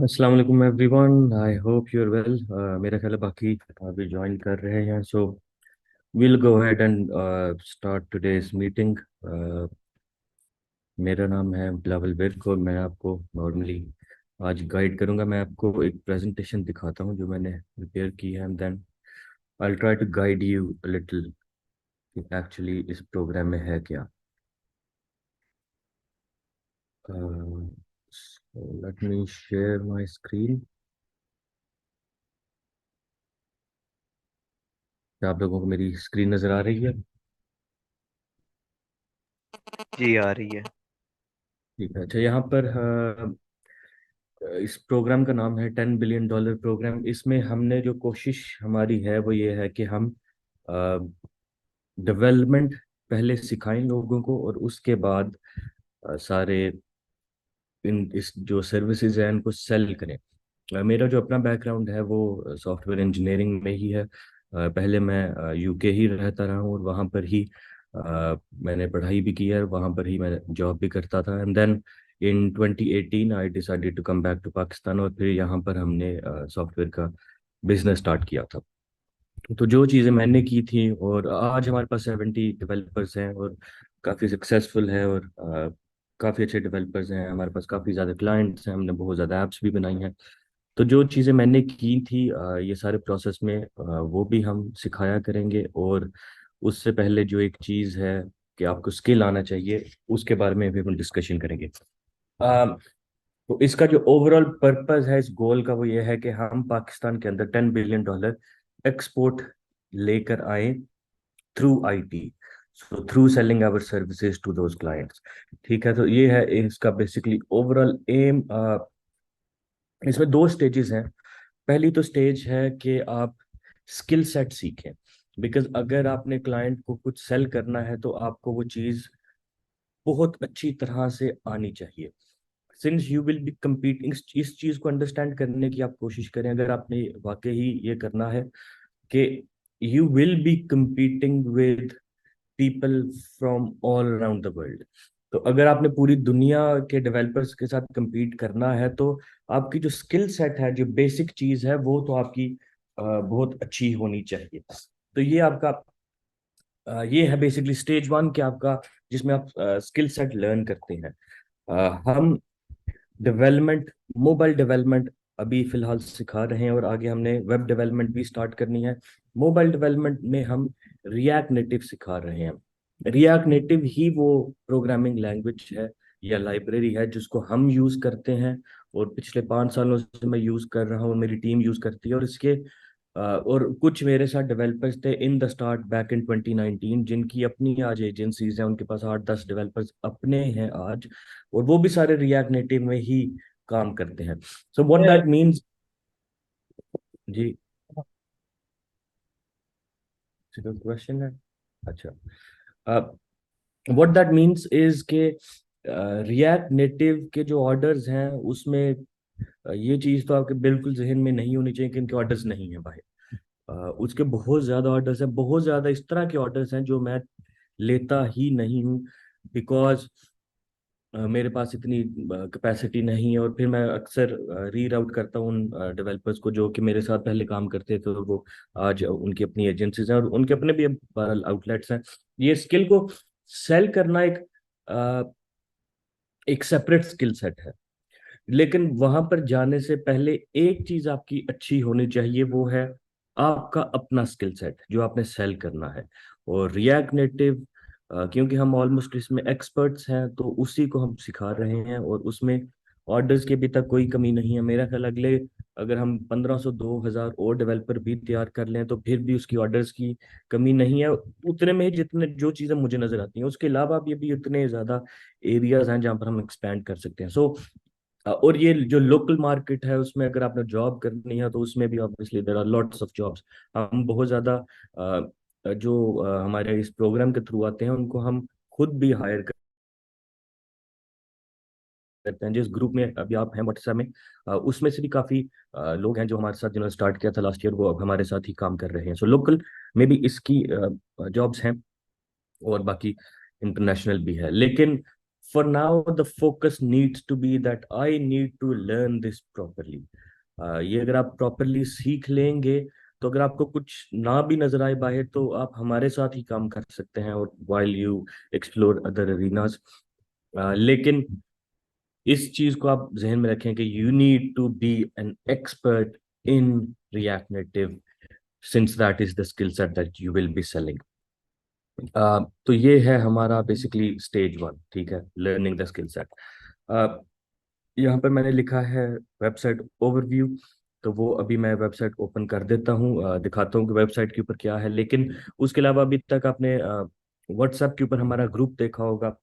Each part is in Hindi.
अस्सलाम वालेकुम everyone. I hope you are well. मेरा ख्याल है बाकी अभी ज्वाइन कर रहे हैं, so will go ahead and start today's meeting. मेरा नाम है बिलावल विर्क और मैं आपको नॉर्मली आज गाइड करूंगा। मैं आपको एक प्रेजेंटेशन दिखाता हूं जो मैंने प्रिपेयर की है, and then I try to guide you a little कि एक्चुअली इस प्रोग्राम में है क्या। Let me share my screen. क्या आप लोगों को मेरी स्क्रीन नज़र आ रही है? जी आ रही है। ठीक है। अच्छा, यहाँ पर इस प्रोग्राम का नाम है $10 बिलियन प्रोग्राम। इसमें हमने जो कोशिश हमारी है वो ये है कि हम डेवलपमेंट पहले सिखाएं लोगों को, और उसके बाद सारे इन इस जो सर्विसेज हैं इनको सेल करें। मेरा जो अपना बैकग्राउंड है वो सॉफ्टवेयर इंजीनियरिंग में ही है। पहले मैं यूके ही रहता रहा हूँ और वहाँ पर ही मैंने पढ़ाई भी की है, वहाँ पर ही मैं जॉब भी करता था। And then in 2018 I decided to come back to Pakistan, और फिर यहाँ पर हमने सॉफ्टवेयर का बिजनेस स्टार्ट किया था। तो जो चीज़ें मैंने की थी, और आज हमारे पास 70 डेवलपर्स हैं और काफ़ी सक्सेसफुल है, और काफ़ी अच्छे डेवलपर्स हैं हमारे पास, काफ़ी ज़्यादा क्लाइंट्स हैं, हमने बहुत ज़्यादा ऐप्स भी बनाई हैं। तो जो चीज़ें मैंने की थी ये सारे प्रोसेस में वो भी हम सिखाया करेंगे। और उससे पहले जो एक चीज़ है कि आपको स्किल आना चाहिए, उसके बारे में भी हम डिस्कशन करेंगे। अ, तो इसका जो ओवरऑल पर्पस है इस गोल का वो ये है कि हम पाकिस्तान के अंदर $10 बिलियन एक्सपोर्ट लेकर आए through IT, so through selling our services to those clients. ठीक है, तो ये है इसका बेसिकली ओवरऑल एम। इसमें दो स्टेजेस हैं। पहली तो स्टेज है कि आप स्किल सेट सीखें, बिकॉज अगर आपने क्लाइंट को कुछ सेल करना है तो आपको वो चीज़ बहुत अच्छी तरह से आनी चाहिए। Since you will be competing, इस चीज़ को अंडरस्टैंड करने की आप कोशिश करें। अगर आपने वाकई ही ये करना है कि you will be competing with people from all around the world, तो अगर आपने पूरी दुनिया के डेवलपर्स के साथ compete करना है तो आपकी जो स्किल सेट है, जो बेसिक चीज है, वो तो आपकी बहुत अच्छी होनी चाहिए। तो ये आपका ये है बेसिकली स्टेज 1 कि आपका, जिसमें आप स्किल सेट लर्न करते हैं। हम डेवलपमेंट, मोबाइल डेवलपमेंट अभी फिलहाल सिखा रहे हैं, और आगे हमने वेब डेवलपमेंट भी स्टार्ट करनी है। मोबाइल डेवलपमेंट में हम रिएक्ट नेटिव सिखा रहे हैं। रिएक्ट नेटिव ही वो प्रोग्रामिंग लैंग्वेज है या लाइब्रेरी है जिसको हम यूज करते हैं, और पिछले 5 सालों से मैं यूज कर रहा हूँ, मेरी टीम यूज करती है। और इसके और कुछ मेरे साथ डेवलपर्स थे in the start back in 2019 जिनकी अपनी आज एजेंसीज हैं, उनके पास 8-10 डेवलपर्स अपने हैं आज, और वो भी सारे रिएक्ट नेटिव में ही काम करते हैं। So what that means. जी, क्वेश्चन है। अच्छा, व्हाट दैट मीन्स इज के रिएक्ट नेटिव के जो ऑर्डर्स हैं उसमें ये चीज तो आपके बिल्कुल जहन में नहीं होनी चाहिए कि इनके ऑर्डर्स नहीं है भाई। उसके बहुत ज्यादा ऑर्डर्स हैं, बहुत ज्यादा इस तरह के ऑर्डर्स हैं जो मैं लेता ही नहीं हूँ, बिकॉज मेरे पास इतनी कैपेसिटी नहीं है। और फिर मैं अक्सर रीराउट करता हूँ उन डेवलपर्स को जो कि मेरे साथ पहले काम करते थे, और वो आज उनकी अपनी एजेंसीज हैं और उनके अपने भी आउटलेट्स हैं। ये स्किल को सेल करना अ, एक सेपरेट स्किल सेट है, लेकिन वहां पर जाने से पहले एक चीज आपकी अच्छी होनी चाहिए, वो है आपका अपना स्किल सेट जो आपने सेल करना है। और रिएक्ट नेटिव क्योंकि हम ऑलमोस्ट इसमें एक्सपर्ट्स हैं तो उसी को हम सिखा रहे हैं, और उसमें ऑर्डर्स की अभी तक कोई कमी नहीं है। मेरा ख्याल अगले, अगर हम 1500-2000 और डेवलपर भी तैयार कर लें तो फिर भी उसकी ऑर्डर्स की कमी नहीं है, उतने में ही जितने जो चीज़ें मुझे नजर आती हैं। उसके अलावा भी अभी उतने ज़्यादा एरियाज हैं जहाँ पर हम एक्सपैंड कर सकते हैं। सो और ये जो लोकल मार्केट है उसमें अगर आपने जॉब करनी है तो उसमें भी obviously there are lots of jobs. हम बहुत ज्यादा जो हमारे इस प्रोग्राम के थ्रू आते हैं उनको हम खुद भी हायर करते हैं। जिस ग्रुप में अभी आप हैं व्हाट्सएप में, उसमें से भी काफी लोग हैं जो हमारे साथ, जिन्होंने स्टार्ट किया था लास्ट ईयर, वो अब हमारे साथ ही काम कर रहे हैं। सो लोकल में भी इसकी जॉब्स हैं, और बाकी इंटरनेशनल भी है। लेकिन for now the focus needs to be that I need to learn this properly. ये अगर आप प्रॉपरली सीख लेंगे तो अगर आपको कुछ ना भी नजर आए बाहर तो आप हमारे साथ ही काम कर सकते हैं और while you explore other arenas. लेकिन इस चीज को आप जहन में रखें कि you need to be an expert in React Native, since that is the skill set that you will be selling. तो ये है हमारा बेसिकली स्टेज 1. ठीक है, लर्निंग द स्किल सेट. यहाँ पर मैंने लिखा है वेबसाइट ओवरव्यू. तो वो अभी मैं वेबसाइट ओपन कर देता हूँ, दिखाता हूँ कि वेबसाइट के ऊपर क्या है. लेकिन उसके अलावा अभी तक आपने व्हाट्सएप के ऊपर हमारा ग्रुप देखा होगा.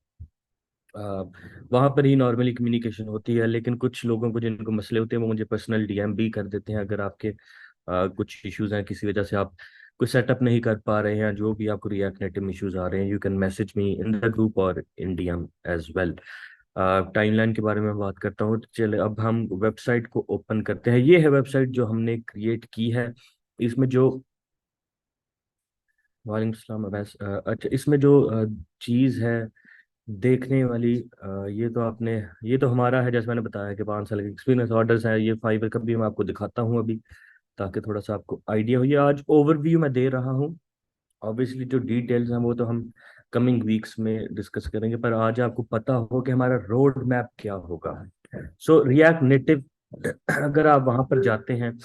वहाँ पर ही नॉर्मली कम्युनिकेशन होती है, लेकिन कुछ लोगों को जिनको मसले होते हैं वो मुझे पर्सनल डीएम भी कर देते हैं. अगर आपके कुछ इश्यूज हैं, किसी वजह से आप कुछ सेटअप नहीं कर पा रहे हैं, जो भी आपको रिएक्ट नेटिव में इश्यूज आ रहे हैं, you can message me in the group और इन डीएम एज वेल. टाइमलाइन के बारे में बात करता हूँ. तो चले अब हम वेबसाइट को ओपन करते हैं. ये है वेबसाइट जो हमने क्रिएट की है. इसमें जो वालेकुम सलाम अवैस. अच्छा, इसमें जो चीज़ है देखने वाली, ये तो आपने, ये तो हमारा है, जैसे मैंने बताया कि 5 साल के एक्सपीरियंस ऑर्डर्स हैं. ये फाइवर का भी मैं आपको दिखाता हूँ अभी, ताकि थोड़ा सा आपको आइडिया हो. ये आज ओवरव्यू मैं दे रहा हूँ. ऑब्वियसली जो डिटेल्स हैं वो तो हम कमिंग वीक्स में डिस्कस करेंगे, पर आज आपको पता हो कि हमारा रोड मैप क्या होगा. सो रिएक्ट नेटिव, अगर आप वहां पर जाते हैं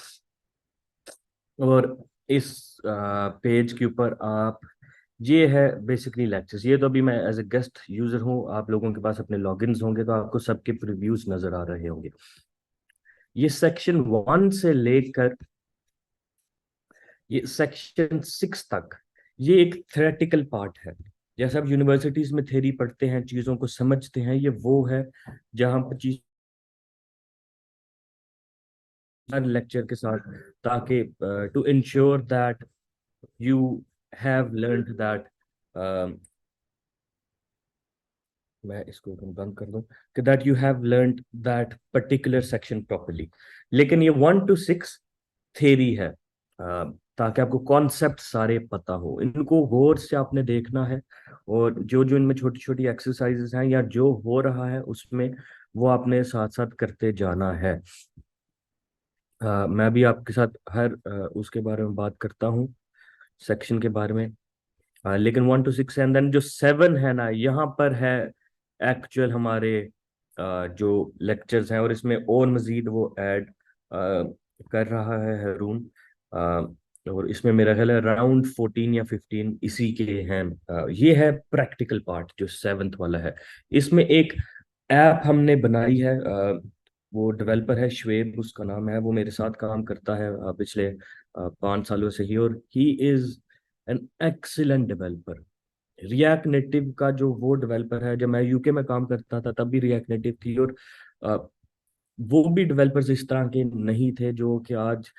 और इस पेज के ऊपर आप, ये है बेसिकली लेक्चर्स. ये तो अभी मैं एज ए गेस्ट यूजर हूँ, आप लोगों के पास अपने लॉगिन्स होंगे तो आपको सबके प्रीव्यूज नजर आ रहे होंगे. ये सेक्शन 1 से लेकर ये सेक्शन 6 तक ये एक थ्योरेटिकल पार्ट है. जैसे आप यूनिवर्सिटीज में थ्योरी पढ़ते हैं, चीजों को समझते हैं, ये वो है जहां पर चीज हर लेक्चर के साथ, ताकि to ensure that you have learned that, मैं इसको बंद कर दूं, कि that you have learned that particular section properly. लेकिन ये 1 to 6 थेरी है, ताकि आपको कॉन्सेप्ट सारे पता हो. इनको गौर से आपने देखना है, और जो जो इनमें छोटी छोटी एक्सरसाइजेस हैं या जो हो रहा है उसमें वो आपने साथ साथ करते जाना है. मैं भी आपके साथ हर उसके बारे में बात करता हूँ, सेक्शन के बारे में. लेकिन 1 to 6 एंड देन जो 7 है ना, यहाँ पर है एक्चुअल हमारे जो लेक्चर्स हैं. और इसमें और मजीद वो ऐड कर रहा है हरून. और इसमें मेरा ख्याल है अराउंड 14 या 15 इसी के हैं. ये है प्रैक्टिकल पार्ट जो 7th वाला है. इसमें एक ऐप हमने बनाई है. वो डेवलपर है श्वेब, उसका नाम है. वो मेरे साथ काम करता है पिछले 5 सालों से ही, और he is an excellent developer. React native का जो वो डेवलपर है, जब मैं यूके में काम करता था तब भी रिएक्ट नेटिव थी, और अ, वो भी डेवलपर्स इस तरह के नहीं थे जो कि आज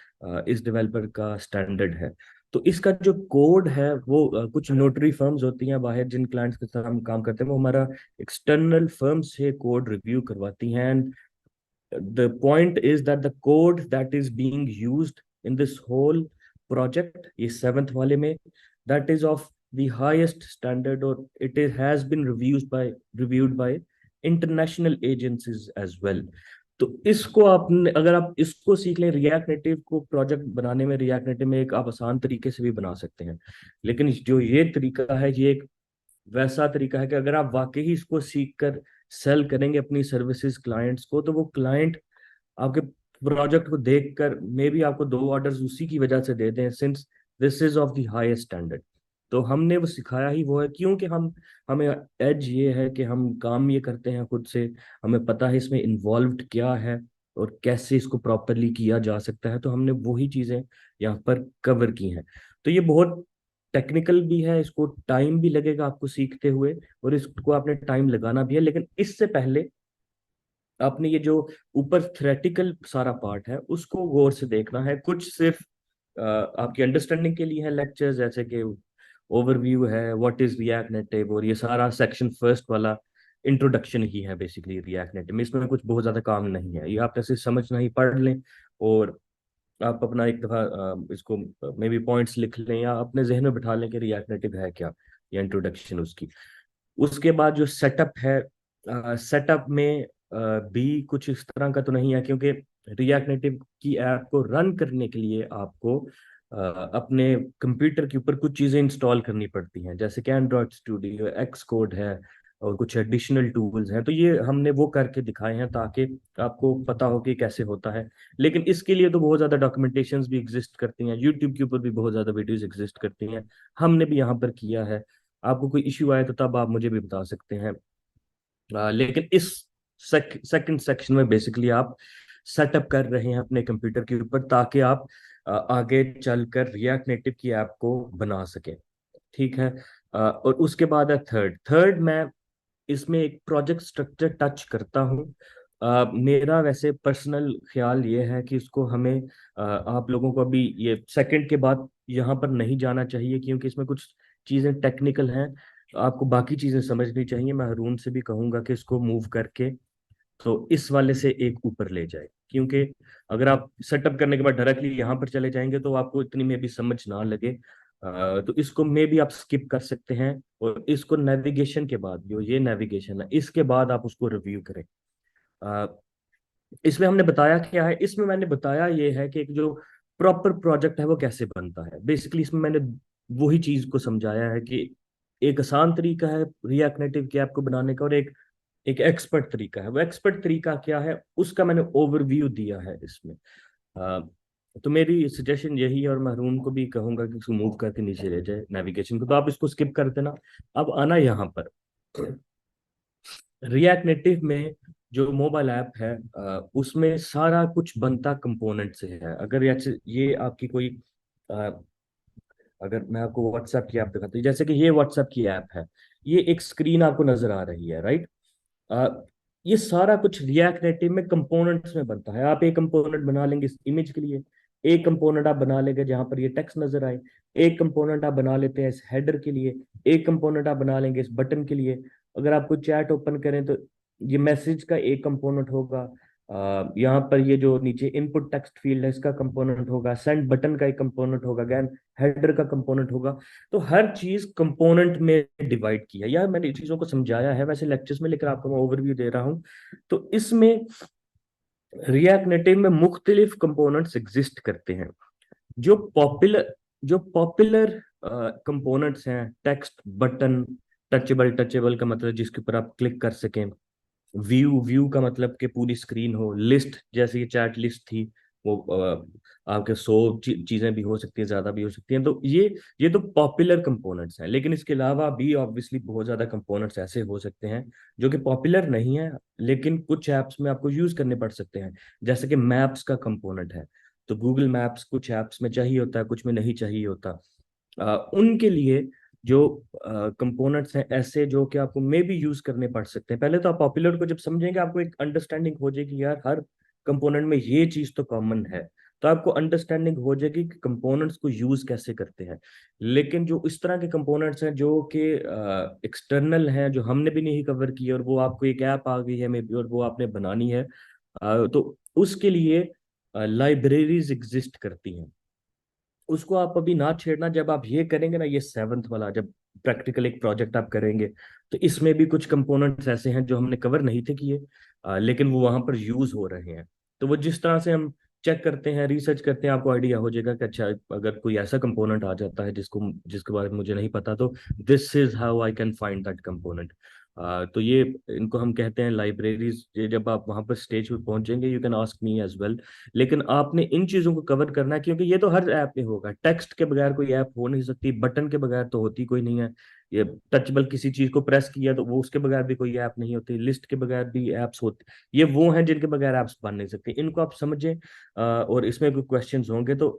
इस डेवलपर का स्टैंडर्ड है. तो इसका जो कोड है वो कुछ नोटरी फर्म्स होती हैं बाहर जिन क्लाइंट्स के साथ हम काम करते हैं, वो हमारा एक्सटर्नल फर्म से कोड रिव्यू करवाती हैं. The point is that the code that is being used in this whole project is 7th वाले में, that is of the highest standard, or has been reviewed by international agencies as well. तो इसको आपने, अगर आप इसको सीख लें, रिएक्ट नेटिव को प्रोजेक्ट बनाने में, रिएक्ट नेटिव में एक आप आसान तरीके से भी बना सकते हैं. लेकिन जो ये तरीका है, ये एक वैसा तरीका है कि अगर आप वाकई इसको सीख कर सेल करेंगे अपनी सर्विसेज क्लाइंट्स को, तो वो क्लाइंट आपके प्रोजेक्ट को देखकर मे बी आपको 2 ऑर्डर्स उसी की वजह से दे दें, since this is of the highest standard. तो हमने वो सिखाया ही वो है, क्योंकि हमें एज ये है कि हम काम ये करते हैं खुद से, हमें पता है इसमें इन्वॉल्व्ड क्या है और कैसे इसको प्रॉपरली किया जा सकता है. तो हमने वही चीजें यहाँ पर कवर की हैं. तो ये बहुत टेक्निकल भी है, इसको टाइम भी लगेगा आपको सीखते हुए, और इसको आपने टाइम लगाना भी है. लेकिन इससे पहले आपने ये जो ऊपर थ्योरेटिकल सारा पार्ट है उसको गौर से देखना है. कुछ सिर्फ आपकी अंडरस्टैंडिंग के लिए है लेक्चर्स, जैसे कि ओवरव्यू है, व्हाट इज रिएक्ट नेटिव, और ये सारा सेक्शन 1 वाला इंट्रोडक्शन ही है बेसिकली रिएक्ट नेटिव में. इसमें कुछ बहुत ज्यादा काम नहीं है, ये आप ऐसे समझना ही, पढ़ लें और आप अपना एक दफा इसको मे बी पॉइंट्स लिख लें या अपने जहन में बिठा लें कि रिएक्ट नेटिव है क्या, या इंट्रोडक्शन उसकी. उसके बाद जो सेटअप है सेटअप में भी कुछ इस तरह का तो नहीं है, क्योंकि रिएक्ट नेटिव की ऐप को रन करने के लिए आपको अपने कंप्यूटर के ऊपर कुछ चीज़ें इंस्टॉल करनी पड़ती हैं, जैसे कि एंड्रॉयड स्टूडियो, एक्स कोड है और कुछ एडिशनल टूल्स हैं। तो ये हमने वो करके दिखाए हैं ताकि आपको पता हो कि कैसे होता है। लेकिन इसके लिए तो बहुत ज़्यादा डॉक्यूमेंटेशंस भी एग्जिस्ट करती हैं, यूट्यूब के ऊपर भी बहुत ज़्यादा वीडियोस एग्जिस्ट करती हैं। हमने भी यहाँ पर किया है। आपको कोई इश्यू आए तो तब आप मुझे भी बता सकते हैं। लेकिन इस सेकंड सेक्शन में बेसिकली आप सेटअप कर रहे हैं अपने कंप्यूटर के ऊपर ताकि आप आगे चलकर रिएक्ट नेटिव की ऐप को बना सकें। ठीक है। और उसके बाद है थर्ड मैं इसमें एक प्रोजेक्ट स्ट्रक्चर टच करता हूँ। मेरा वैसे पर्सनल ख्याल ये है कि इसको हमें आप लोगों को अभी ये सेकंड के बाद यहाँ पर नहीं जाना चाहिए, क्योंकि इसमें कुछ चीज़ें टेक्निकल हैं। आपको बाकी चीज़ें समझनी चाहिए। मैं हरून से भी कहूंगा कि इसको मूव करके तो इस वाले से एक ऊपर ले जाए, क्योंकि अगर आप सेटअप करने के बाद डायरेक्टली यहाँ पर चले जाएंगे तो आपको इतनी में भी समझ ना लगे। तो इसको मे भी आप स्किप कर सकते हैं, और इसको नेविगेशन के बाद, जो ये नेविगेशन है इसके बाद आप उसको रिव्यू करें। अ, इसमें हमने बताया क्या है, इसमें मैंने बताया ये है कि एक जो प्रॉपर प्रोजेक्ट है वो कैसे बनता है। बेसिकली इसमें मैंने वही चीज को समझाया है कि एक आसान तरीका है रिएक्ट नेटिव की ऐप को बनाने का, और एक एक एक्सपर्ट तरीका है। वो एक्सपर्ट तरीका क्या है उसका मैंने ओवरव्यू दिया है इसमें। अ, तो मेरी सजेशन यही है, और मैं रून को भी कहूंगा कि इसको मूव करके नीचे ले जाए नेविगेशन को। तो आप इसको स्किप कर देना। अब आना यहाँ पर रिएक्ट नेटिव में जो मोबाइल ऐप है, उसमें सारा कुछ बनता कंपोनेंट से है। अगर ये आपकी कोई अ, अगर मैं आपको व्हाट्सएप की ऐप दिखाता हूँ, जैसे कि ये व्हाट्सएप की ऐप है, ये एक स्क्रीन आपको नजर आ रही है, राइट। आ, ये सारा कुछ रिएक्ट नेटिव में कंपोनेंट्स में बनता है। आप एक कंपोनेंट बना लेंगे इस इमेज के लिए, एक कंपोनेंट आप बना लेंगे जहां पर ये टेक्स्ट नजर आए, एक कंपोनेंट आप बना लेते हैं इस हेडर के लिए, एक कंपोनेंट आप बना लेंगे इस बटन के लिए। अगर आपको चैट ओपन करें तो ये मैसेज का एक कंपोनेंट होगा। यहाँ पर ये जो नीचे इनपुट टेक्स्ट फील्ड है इसका कंपोनेंट होगा, सेंड बटन का एक कंपोनेंट होगा, अगेन हेडर का कंपोनेंट होगा। तो हर चीज कंपोनेंट में डिवाइड की है, यार मैंने चीजों को समझाया है वैसे लेक्चर्स में, लेकर आपको मैं ओवरव्यू दे रहा हूँ। तो इसमें रिएक्ट नेटिव में मुख्तलिफ कंपोनेंट्स एग्जिस्ट करते हैं। जो पॉपुलर जो पॉपुलर कंपोनेंट्स हैं, टेक्स्ट, बटन, टचेबल, टचेबल का मतलब जिसके ऊपर आप क्लिक कर सकें, व्यू, व्यू का मतलब कि पूरी स्क्रीन हो, लिस्ट जैसे ये चैट लिस्ट थी वो आपके 100 चीजें भी हो सकती हैं, ज्यादा भी हो सकती हैं। तो ये तो पॉपुलर कंपोनेंट्स हैं, लेकिन इसके अलावा भी ऑब्वियसली बहुत ज्यादा कंपोनेंट्स ऐसे हो सकते हैं जो कि पॉपुलर नहीं है, लेकिन कुछ ऐप्स में आपको यूज करने पड़ सकते हैं। जैसे कि मैप्स का कंपोनेंट है, तो गूगल मैप्स कुछ ऐप्स में चाहिए होता है, कुछ में नहीं चाहिए होता। उनके लिए जो कंपोनेंट्स हैं ऐसे जो कि आपको मे भी यूज करने पड़ सकते हैं। पहले तो आप पॉपुलर को जब समझेंगे आपको एक अंडरस्टैंडिंग हो जाएगी, यार हर कंपोनेंट में ये चीज तो कॉमन है। तो आपको अंडरस्टैंडिंग हो जाएगी कि कंपोनेंट्स को यूज कैसे करते हैं। लेकिन जो इस तरह के कंपोनेंट्स हैं जो कि एक्सटर्नल हैं, जो हमने भी नहीं कवर किए, और वो आपको एक ऐप आ गई है मे बी और वो आपने बनानी है, तो उसके लिए लाइब्रेरीज एग्जिस्ट करती हैं। उसको आप अभी ना छेड़ना। जब आप ये करेंगे ना, ये सेवन्थ वाला जब प्रैक्टिकल एक प्रोजेक्ट आप करेंगे, तो इसमें भी कुछ कंपोनेंट्स ऐसे हैं जो हमने कवर नहीं थे किए, लेकिन वो वहां पर यूज हो रहे हैं। तो वो जिस तरह से हम चेक करते हैं, रिसर्च करते हैं, आपको आइडिया हो जाएगा कि अच्छा अगर कोई ऐसा कंपोनेंट आ जाता है जिसके बारे में मुझे नहीं पता, तो this is how I can find that component. तो ये इनको हम कहते हैं लाइब्रेरीज। ये जब आप वहां पर स्टेज पे पहुंचेंगे, you can ask me as well. लेकिन आपने इन चीजों को कवर करना है, क्योंकि ये तो हर ऐप में होगा। टेक्स्ट के बगैर कोई ऐप हो नहीं सकती, बटन के बगैर तो होती कोई नहीं है। ये टचबल किसी चीज को प्रेस किया तो वो उसके बगैर भी कोई ऐप नहीं होती, लिस्ट के बगैर भी ऐप्स होती। ये वो हैं जिनके बगैर ऐप्स बन नहीं सकती। इनको आप समझें। और इसमें कोई क्वेश्चंस होंगे तो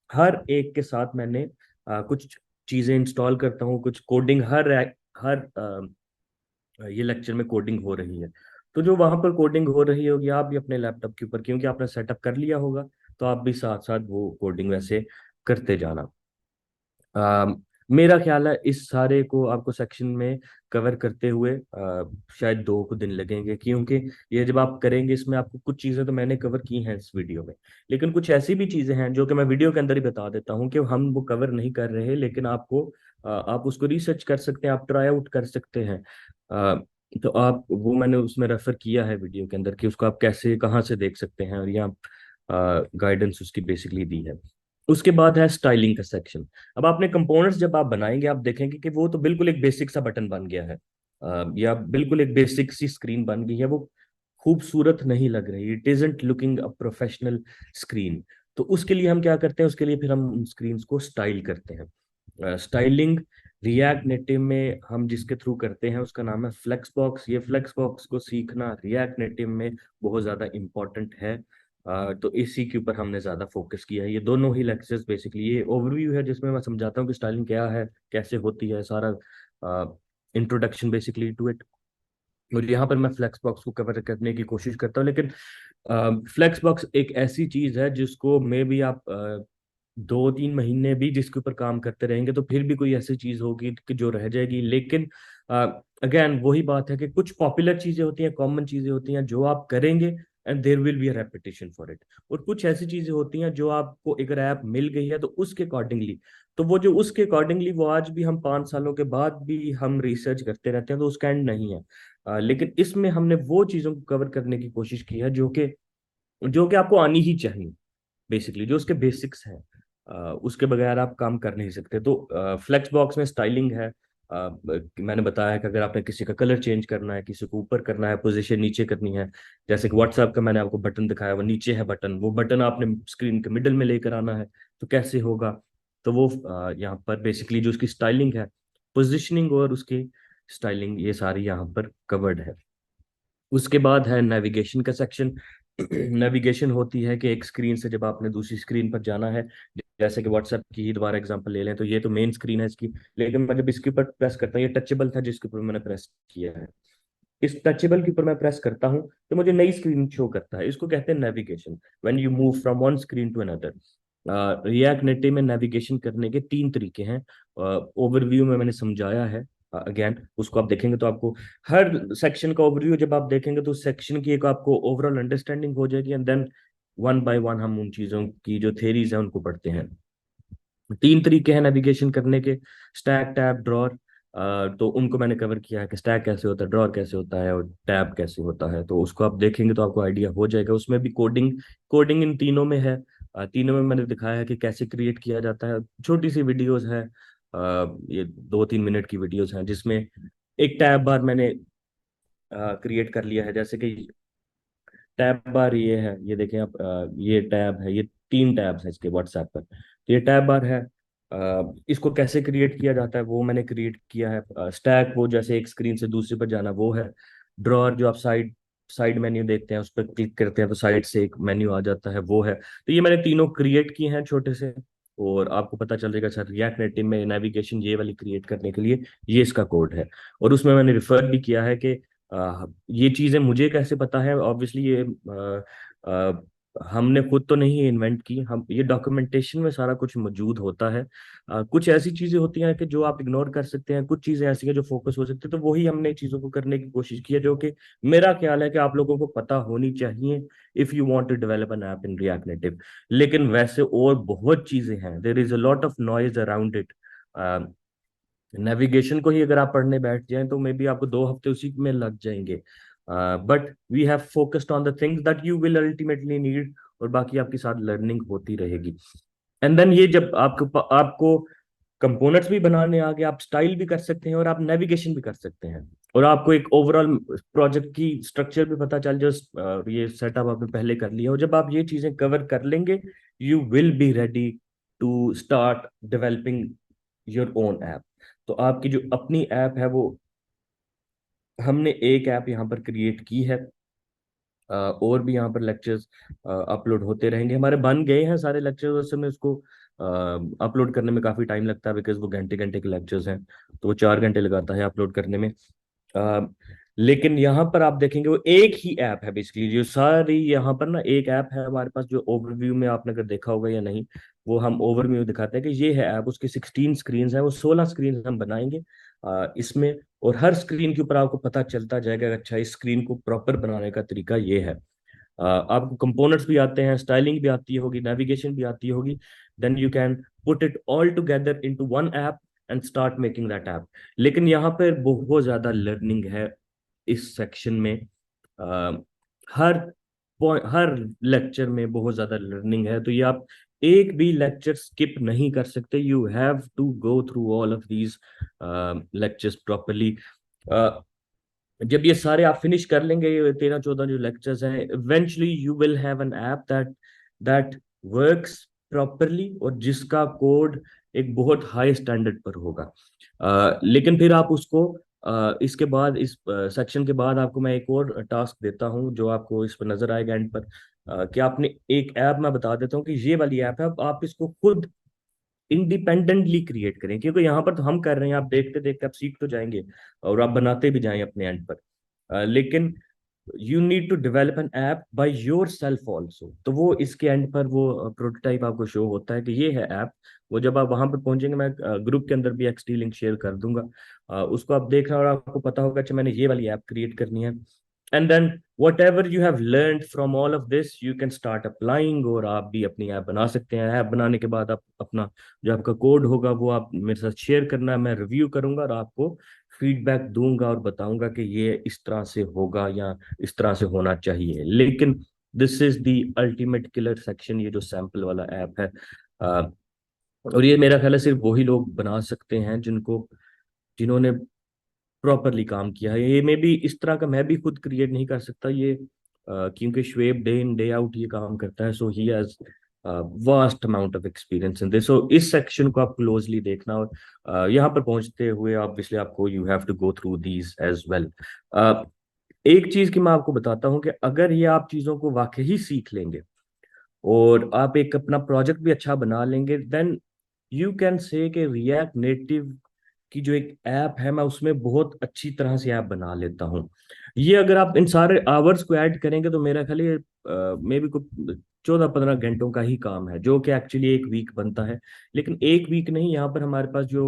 हर एक के साथ मैंने कुछ चीजें इंस्टॉल करता हूँ, कुछ कोडिंग हर ये लेक्चर में कोडिंग हो रही है। तो जो वहां पर कोडिंग हो रही होगी, आप भी अपने लैपटॉप के ऊपर, क्योंकि आपने सेटअप कर लिया होगा, तो आप भी साथ साथ वो कोडिंग वैसे करते जाना। अ, मेरा ख्याल है इस सारे को आपको सेक्शन में कवर करते हुए शायद 2 दिन लगेंगे, क्योंकि ये जब आप करेंगे इसमें आपको कुछ चीज़ें तो मैंने कवर की हैं इस वीडियो में, लेकिन कुछ ऐसी भी चीज़ें हैं जो कि मैं वीडियो के अंदर ही बता देता हूँ कि हम वो कवर नहीं कर रहे, लेकिन आप उसको रिसर्च कर सकते हैं, आप ट्राई आउट कर सकते हैं। तो आप वो मैंने उसमें रेफर किया है वीडियो के अंदर कि उसको आप कैसे कहाँ से देख सकते हैं, और यहाँ गाइडेंस उसकी बेसिकली दी है। उसके बाद है स्टाइलिंग का सेक्शन। अब आपने कंपोनेंट्स जब आप बनाएंगे आप देखेंगे कि वो तो बिल्कुल एक बेसिक सा बटन बन गया है, या बिल्कुल एक बेसिक सी स्क्रीन बन गई है, वो खूबसूरत नहीं लग रही, it isn't looking a professional screen. तो उसके लिए हम क्या करते हैं, उसके लिए फिर हम स्क्रीन को स्टाइल करते हैं। स्टाइलिंग रिएक्ट नेटिव में हम जिसके थ्रू करते हैं उसका नाम है फ्लेक्स बॉक्स। ये फ्लेक्स बॉक्स को सीखना रिएक्ट नेटिव में बहुत ज़्यादा इम्पोर्टेंट है। तो इसी के ऊपर हमने ज़्यादा फोकस किया है। ये दोनों ही लेक्चर्स बेसिकली ये ओवरव्यू है जिसमें मैं समझाता हूँ कि स्टाइलिंग क्या है, कैसे होती है, सारा इंट्रोडक्शन बेसिकली टू इट। और यहाँ पर मैं फ्लेक्स बॉक्स को कवर करने की कोशिश करता हूँ, लेकिन फ्लेक्स बॉक्स एक ऐसी चीज है जिसको मे भी आप 2-3 महीने भी जिसके ऊपर काम करते रहेंगे तो फिर भी कोई ऐसी चीज होगी कि जो रह जाएगी। लेकिन अगेन वही बात है कि कुछ पॉपुलर चीजें होती हैं, कॉमन चीजें होती हैं जो आप करेंगे and there will be a repetition for it. और कुछ ऐसी चीजें होती हैं जो आपको अगर ऐप मिल गई है तो उसके अकॉर्डिंगली, तो वो जो उसके अकॉर्डिंगली वो आज भी हम 5 सालों के बाद भी हम रिसर्च करते रहते हैं तो उसका एंड नहीं है। लेकिन इसमें हमने वो चीजों को कवर करने की कोशिश की है जो कि आपको आनी ही चाहिए, बेसिकली जो उसके बेसिक्स हैं। उसके बगैर आप काम कर नहीं सकते। तो फ्लेक्स बॉक्स में स्टाइलिंग है। मैंने बताया कि अगर आपने किसी का कलर चेंज करना है, किसी को ऊपर करना है, पोजीशन नीचे करनी है, जैसे कि व्हाट्सएप का मैंने आपको बटन दिखाया, वो नीचे है बटन, वो बटन आपने स्क्रीन के मिडल में लेकर आना है, तो कैसे होगा। तो वो यहाँ पर बेसिकली जो उसकी स्टाइलिंग है, पोजिशनिंग और उसकी स्टाइलिंग, ये सारी यहाँ पर कवर्ड है। उसके बाद है नेविगेशन का सेक्शन। नेविगेशन होती है कि एक स्क्रीन से जब आपने दूसरी स्क्रीन पर जाना है, जैसे कि व्हाट्सएप की ही दोबारा एग्जांपल ले लें, तो ये तो मेन स्क्रीन है इसकी, लेकिन मैं जब इसके ऊपर प्रेस करता हूँ, ये टचेबल था जिसके ऊपर मैंने प्रेस किया है, इस टचेबल के ऊपर मैं प्रेस करता हूँ तो मुझे नई स्क्रीन शो करता है। इसको कहते हैं navigation, when you move from one screen to another. React Native में नेविगेशन करने के 3 तरीके हैं। ओवरव्यू में मैंने समझाया है, अगेन उसको आप देखेंगे तो आपको हर सेक्शन का ओवरव्यू जब आप देखेंगे तो उस सेक्शन की एक आपको ओवरऑल अंडरस्टैंडिंग हो जाएगी, and then one by one हम उन चीजों की जो थेरीज हैं उनको पढ़ते हैं। 3 तरीके हैं नेविगेशन करने के, स्टैक, टैब, ड्रॉर। तो उनको मैंने कवर किया है कि स्टैक कैसे होता है, ड्रॉर कैसे होता है और टैब कैसे होता है। तो उसको आप देखेंगे तो आपको आइडिया हो जाएगा। उसमें भी कोडिंग कोडिंग इन तीनों में है। तीनों में मैंने दिखाया है कि कैसे क्रिएट किया जाता है। छोटी सी वीडियोस है, ये 2-3 मिनट की वीडियोस हैं जिसमें एक टैब बार मैंने क्रिएट कर लिया है। जैसे कि टैब बार ये है, ये देखें आप, ये टैब है, ये 3 टैब्स हैं इसके व्हाट्सएप पर, तो ये टैब बार है। इसको कैसे क्रिएट किया जाता है वो मैंने क्रिएट किया है। स्टैक वो जैसे एक स्क्रीन से दूसरे पर जाना वो है। ड्रॉर जो आप साइड साइड मेन्यू देखते हैं उस पर क्लिक करते हैं तो साइड से एक मेन्यू आ जाता है, वो है। तो ये मैंने तीनों क्रिएट किए हैं छोटे से, और आपको पता चल जाएगा सर रिएक्ट नेटिव में नेविगेशन ये वाली क्रिएट करने के लिए ये इसका कोड है। और उसमें मैंने रिफर भी किया है कि ये चीजें मुझे कैसे पता है। ऑब्वियसली ये हमने खुद तो नहीं इन्वेंट की, हम ये डॉक्यूमेंटेशन में सारा कुछ मौजूद होता है। कुछ ऐसी चीजें होती हैं कि जो आप इग्नोर कर सकते हैं, कुछ चीजें ऐसी हैं जो फोकस हो सकती है, तो वही हमने चीजों को करने की कोशिश की है जो कि मेरा ख्याल है कि आप लोगों को पता होनी चाहिए if you want to develop an app in React Native. लेकिन वैसे और बहुत चीजें हैं, there is a lot of noise around it. Navigation को ही अगर आप पढ़ने बैठ जाएं तो मे बी आपको 2 हफ्ते उसी में लग जाएंगे। But we have focused on the things that you will ultimately need, और बाकी आपके साथ लर्निंग होती रहेगी। एंड देन ये जब आपको आपको कंपोनेंट्स भी बनाने आ गए, आप स्टाइल भी कर सकते हैं और आप नेविगेशन भी कर सकते हैं, और आपको एक ओवरऑल प्रोजेक्ट की स्ट्रक्चर भी पता चल जाए, ये सेटअप आपने पहले कर लिया, और जब आप ये चीजें कवर कर लेंगे you will be ready to start developing your own app. तो आपकी जो अपनी ऐप है वो, हमने एक ऐप यहाँ पर क्रिएट की है। और भी यहाँ पर लेक्चर्स अपलोड होते रहेंगे, हमारे बन गए हैं सारे लेक्चर्स। उस समय उसको अपलोड करने में काफ़ी टाइम लगता है बिकॉज वो घंटे घंटे के लेक्चर्स हैं, तो वो 4 घंटे लगाता है अपलोड करने में। अ, लेकिन यहाँ पर आप देखेंगे वो एक ही ऐप है बेसिकली, जो सारी यहाँ पर ना एक ऐप है हमारे पास, जो ओवरव्यू में आपने अगर देखा होगा या नहीं, वो हम ओवरव्यू दिखाते हैं कि ये है ऐप, उसकी 16 स्क्रीन है, वो 16 स्क्रीन हम बनाएंगे इसमें। और हर स्क्रीन के ऊपर आपको पता चलता जाएगा अच्छा इस स्क्रीन को प्रॉपर बनाने का तरीका ये है। आपको कंपोनेंट्स भी आते हैं, स्टाइलिंग भी आती होगी, नेविगेशन भी आती होगी, then you can put it all together into one app and start making that app. लेकिन यहाँ पर बहुत ज्यादा लर्निंग है इस सेक्शन में अ, हर हर लेक्चर में बहुत ज्यादा लर्निंग है, तो ये आप एक भी लेक्चर स्किप नहीं कर सकते। You have to go through all of these lectures properly. जब ये सारे आप फिनिश कर लेंगे, ये 13-14 जो लेक्चर्स हैं, eventually you will have an app that that works properly, और जिसका कोड एक बहुत हाई स्टैंडर्ड पर होगा। लेकिन फिर आप उसको इसके बाद, इस सेक्शन के बाद आपको मैं एक और टास्क देता हूं जो आपको इस पर नजर आएगा एंड पर, कि आपने एक ऐप, मैं बता देता हूँ कि ये वाली ऐप है, अब आप इसको खुद इंडिपेंडेंटली क्रिएट करें, क्योंकि यहाँ पर तो हम कर रहे हैं, आप देखते देखते आप सीख तो जाएंगे और आप बनाते भी जाएं अपने एंड पर। लेकिन you need to develop an app by yourself also. तो वो इसके एंड पर वो प्रोटोटाइप आपको शो होता है कि ये है ऐप। वो जब आप वहां पर पहुंचेंगे, मैं ग्रुप के अंदर भी एक्सटी लिंक शेयर कर दूंगा, उसको आप देखना और आपको पता होगा कि मैंने ये वाली ऐप क्रिएट करनी है। And then whatever you have learned from all of this you can start applying, और आप भी अपनी ऐप बना सकते हैं। ऐप बनाने के बाद आप अपना जो आपका कोड होगा वो आप मेरे साथ शेयर करना है, मैं रिव्यू करूंगा और आपको फीडबैक दूंगा और बताऊंगा कि ये इस तरह से होगा या इस तरह से होना चाहिए। लेकिन this is the ultimate killer section, ये जो सैंपल वाला ऐप है। अ, और ये मेरा ख्याल है सिर्फ वही लोग बना सकते हैं जिन्होंने प्रॉपरली काम किया है। ये मे भी इस तरह का मैं भी खुद क्रिएट नहीं कर सकता ये, क्योंकि Shoaib day in day out ये काम करता है, so he has vast amount of experience in this. So इस सेक्शन को आप क्लोजली देखना, और यहाँ पर पहुंचते हुए ऑब्वियसली आपको you have to go through these as well. एक चीज की मैं आपको बताता हूँ कि अगर ये आप चीजों को वाकई ही सीख लेंगे और आप एक अपना प्रोजेक्ट भी अच्छा बना लेंगे, देन यू कैन से कि रिएक्ट नेटिव की जो एक ऐप है, मैं उसमें बहुत अच्छी तरह से ऐप बना लेता हूँ। ये अगर आप इन सारे आवर्स को ऐड करेंगे तो मेरा ख्याल ये मे भी कुछ 14-15 घंटों का ही काम है, जो कि एक्चुअली एक वीक बनता है। लेकिन एक वीक नहीं, यहाँ पर हमारे पास जो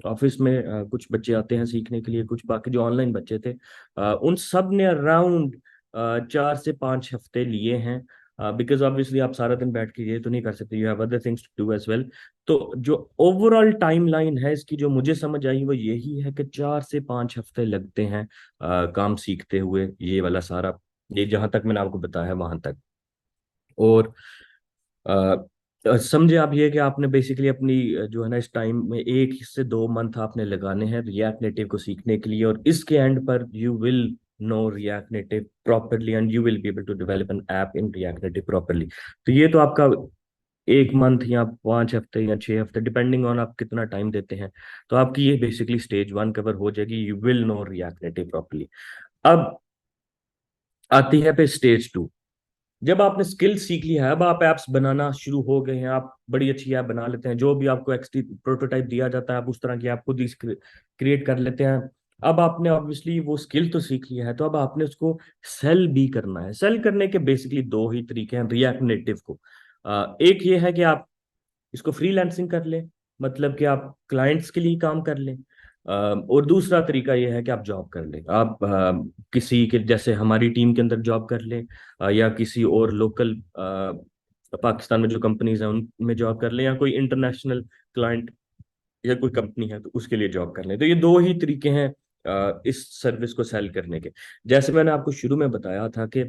ऑफिस में कुछ बच्चे आते हैं सीखने के लिए, कुछ बाकी जो ऑनलाइन बच्चे थे, उन सब ने अराउंड 4 से 5 हफ्ते लिए हैं। बिकॉज ऑब्वियसली आप सारा दिन बैठ के ये तो नहीं कर सकते, you have other things to do as well. तो जो ओवरऑल टाइमलाइन है इसकी, जो मुझे समझ आई वो यही है कि 4 से 5 हफ्ते लगते हैं काम सीखते हुए, ये वाला सारा, ये जहां तक मैंने आपको बताया है वहां तक। और समझे आप ये कि आपने बेसिकली अपनी जो है ना इस टाइम में 1 से 2 मंथ आपने लगाने हैं रिएक्ट नेटिव को सीखने के लिए, और इसके एंड पर you will know React Native properly and you will be able to develop an app in React Native properly. तो ये तो आपका 1 मंथ या 5 हफ्ते या 6 हफ्ते, डिपेंडिंग ऑन आप कितना टाइम देते हैं। तो आपकी ये बेसिकली स्टेज 1 कवर हो जाएगी, you will know React Native properly. अब आती है पे स्टेज 2। जब आपने स्किल सीख लिया है, अब आप एप्स बनाना शुरू हो गए हैं, आप बड़ी अच्छी ऐप बना लेते हैं, जो भी आपको एक्सटी प्रोटोटाइप दिया जाता है आप उस तरह की ऐप खुद ही क्रिएट कर लेते हैं। अब आपने ऑब्वियसली वो स्किल तो सीख लिया है, तो अब आपने उसको सेल भी करना है। सेल करने के बेसिकली दो ही तरीके हैं रिएक्ट नेटिव को। एक ये है कि आप इसको फ्रीलांसिंग कर लें, मतलब कि आप क्लाइंट्स के लिए काम कर लें। और दूसरा तरीका यह है कि आप जॉब कर लें, आप किसी के जैसे हमारी टीम के अंदर जॉब कर लें, या किसी और लोकल पाकिस्तान में जो कंपनीज हैं उनमें जॉब कर लें, या कोई इंटरनेशनल क्लाइंट या कोई कंपनी है तो उसके लिए जॉब कर लें। तो ये दो ही तरीके हैं इस सर्विस को सेल करने के। जैसे मैंने आपको शुरू में बताया था कि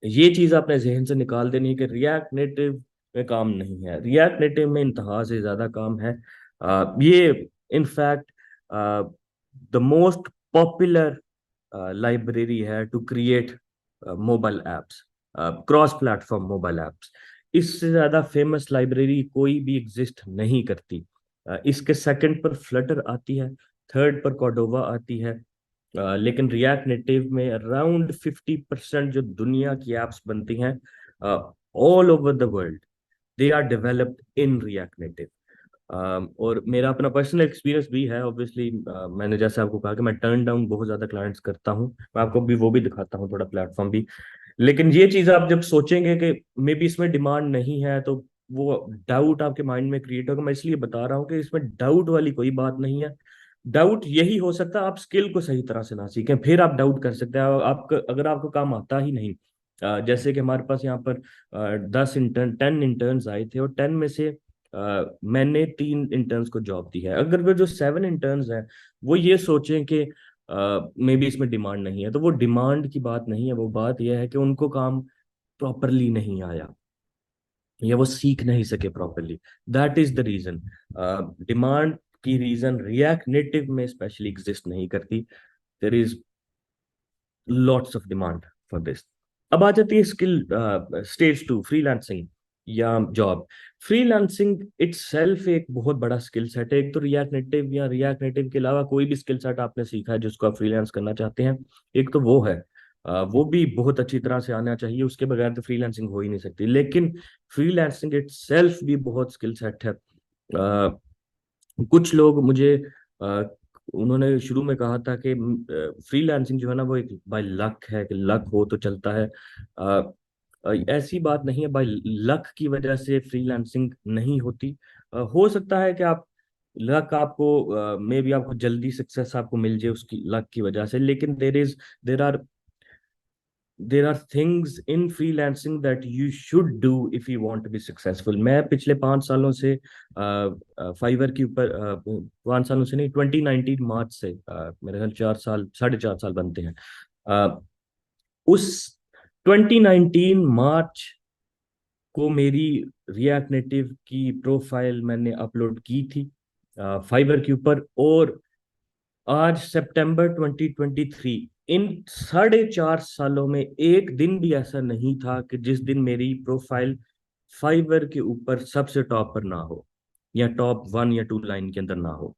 ये चीज आपने जहन से निकाल देनी है कि रिएक्ट नेटिव में काम नहीं है, रिएक्ट नेटिव में इंतहा से ज्यादा काम है। ये in fact the most popular library है to create mobile apps, cross platform mobile apps. इससे ज्यादा फेमस लाइब्रेरी कोई भी एग्जिस्ट नहीं करती। इसके सेकंड पर फ्लटर आती है, थर्ड पर कॉर्डोवा आती है। लेकिन रिएक्ट नेटिव में अराउंड 50% जो दुनिया की एप्स बनती हैं all over the world, they are developed in React Native. और मेरा अपना पर्सनल एक्सपीरियंस भी है ऑब्वियसली। मैंने जैसे आपको कहा कि मैं टर्न डाउन बहुत ज्यादा क्लाइंट्स करता हूँ, मैं आपको भी वो भी दिखाता हूँ थोड़ा प्लेटफॉर्म भी। लेकिन ये चीज आप जब सोचेंगे कि मे बी इसमें डिमांड नहीं है, तो वो डाउट आपके माइंड में क्रिएट होगा। मैं इसलिए बता रहा हूँ कि इसमें डाउट वाली कोई बात नहीं है। डाउट यही हो सकता है आप स्किल को सही तरह से ना सीखें, फिर आप डाउट कर सकते हैं। आपका अगर आपको काम आता ही नहीं, जैसे कि हमारे पास यहाँ पर 10 इंटर्न 10 इंटर्न्स आए थे, और 10 में से मैंने 3 इंटर्न्स को जॉब दी है। अगर वो जो 7 इंटर्न्स हैं वो ये सोचें कि मे बी इसमें डिमांड नहीं है। तो वो डिमांड की बात नहीं है, वो बात यह है कि उनको काम प्रॉपरली नहीं आया या वो सीख नहीं सके properly. That is the reason. Demand की रीजन रिएक्ट नेटिव में स्पेशली एग्जिस्ट नहीं करती। There is lots of demand for this. अब आ जाती है स्किल स्टेज टू, फ्रीलांसिंग या जॉब। फ्रीलांसिंग इटसेल्फ एक बहुत बड़ा स्किल सेट है। एक तो रिएक्ट नेटिव या रिएक्ट नेटिव के अलावा कोई भी स्किल सेट आपने सीखा है जिसको आप फ्रीलांस करना चाहते हैं, एक तो वो है। वो भी बहुत अच्छी तरह से आना चाहिए, उसके बगैर तो फ्रीलांसिंग हो ही नहीं सकती। लेकिन फ्रीलांसिंग इटसेल्फ भी बहुत स्किल सेट है। कुछ लोग मुझे अ, उन्होंने शुरू में कहा था कि फ्रीलांसिंग जो है ना वो एक बाय लक है, कि लक हो तो चलता है। ऐसी बात नहीं है, बाय लक की वजह से फ्रीलांसिंग नहीं होती। हो सकता है कि आप लक आपको मे बी आपको जल्दी सक्सेस आपको मिल जाए उसकी लक की वजह से, लेकिन there are there are things in freelancing that you should do if you want to be successful. मैं पिछले 5 सालों से फाइवर के ऊपर 5 सालों से नहीं, 2019 मार्च से मेरे ख्याल 4 साल, 4.5 साल बनते हैं। अ, उस 2019 मार्च को मेरी रिएक्ट नेटिव की प्रोफाइल मैंने अपलोड की थी फाइवर के ऊपर। और आज सितंबर 2023, इन 4.5 सालों में एक दिन भी ऐसा नहीं था कि जिस दिन मेरी प्रोफाइल फाइवर के ऊपर सबसे टॉप पर ना हो या टॉप 1 या 2 लाइन के अंदर ना हो।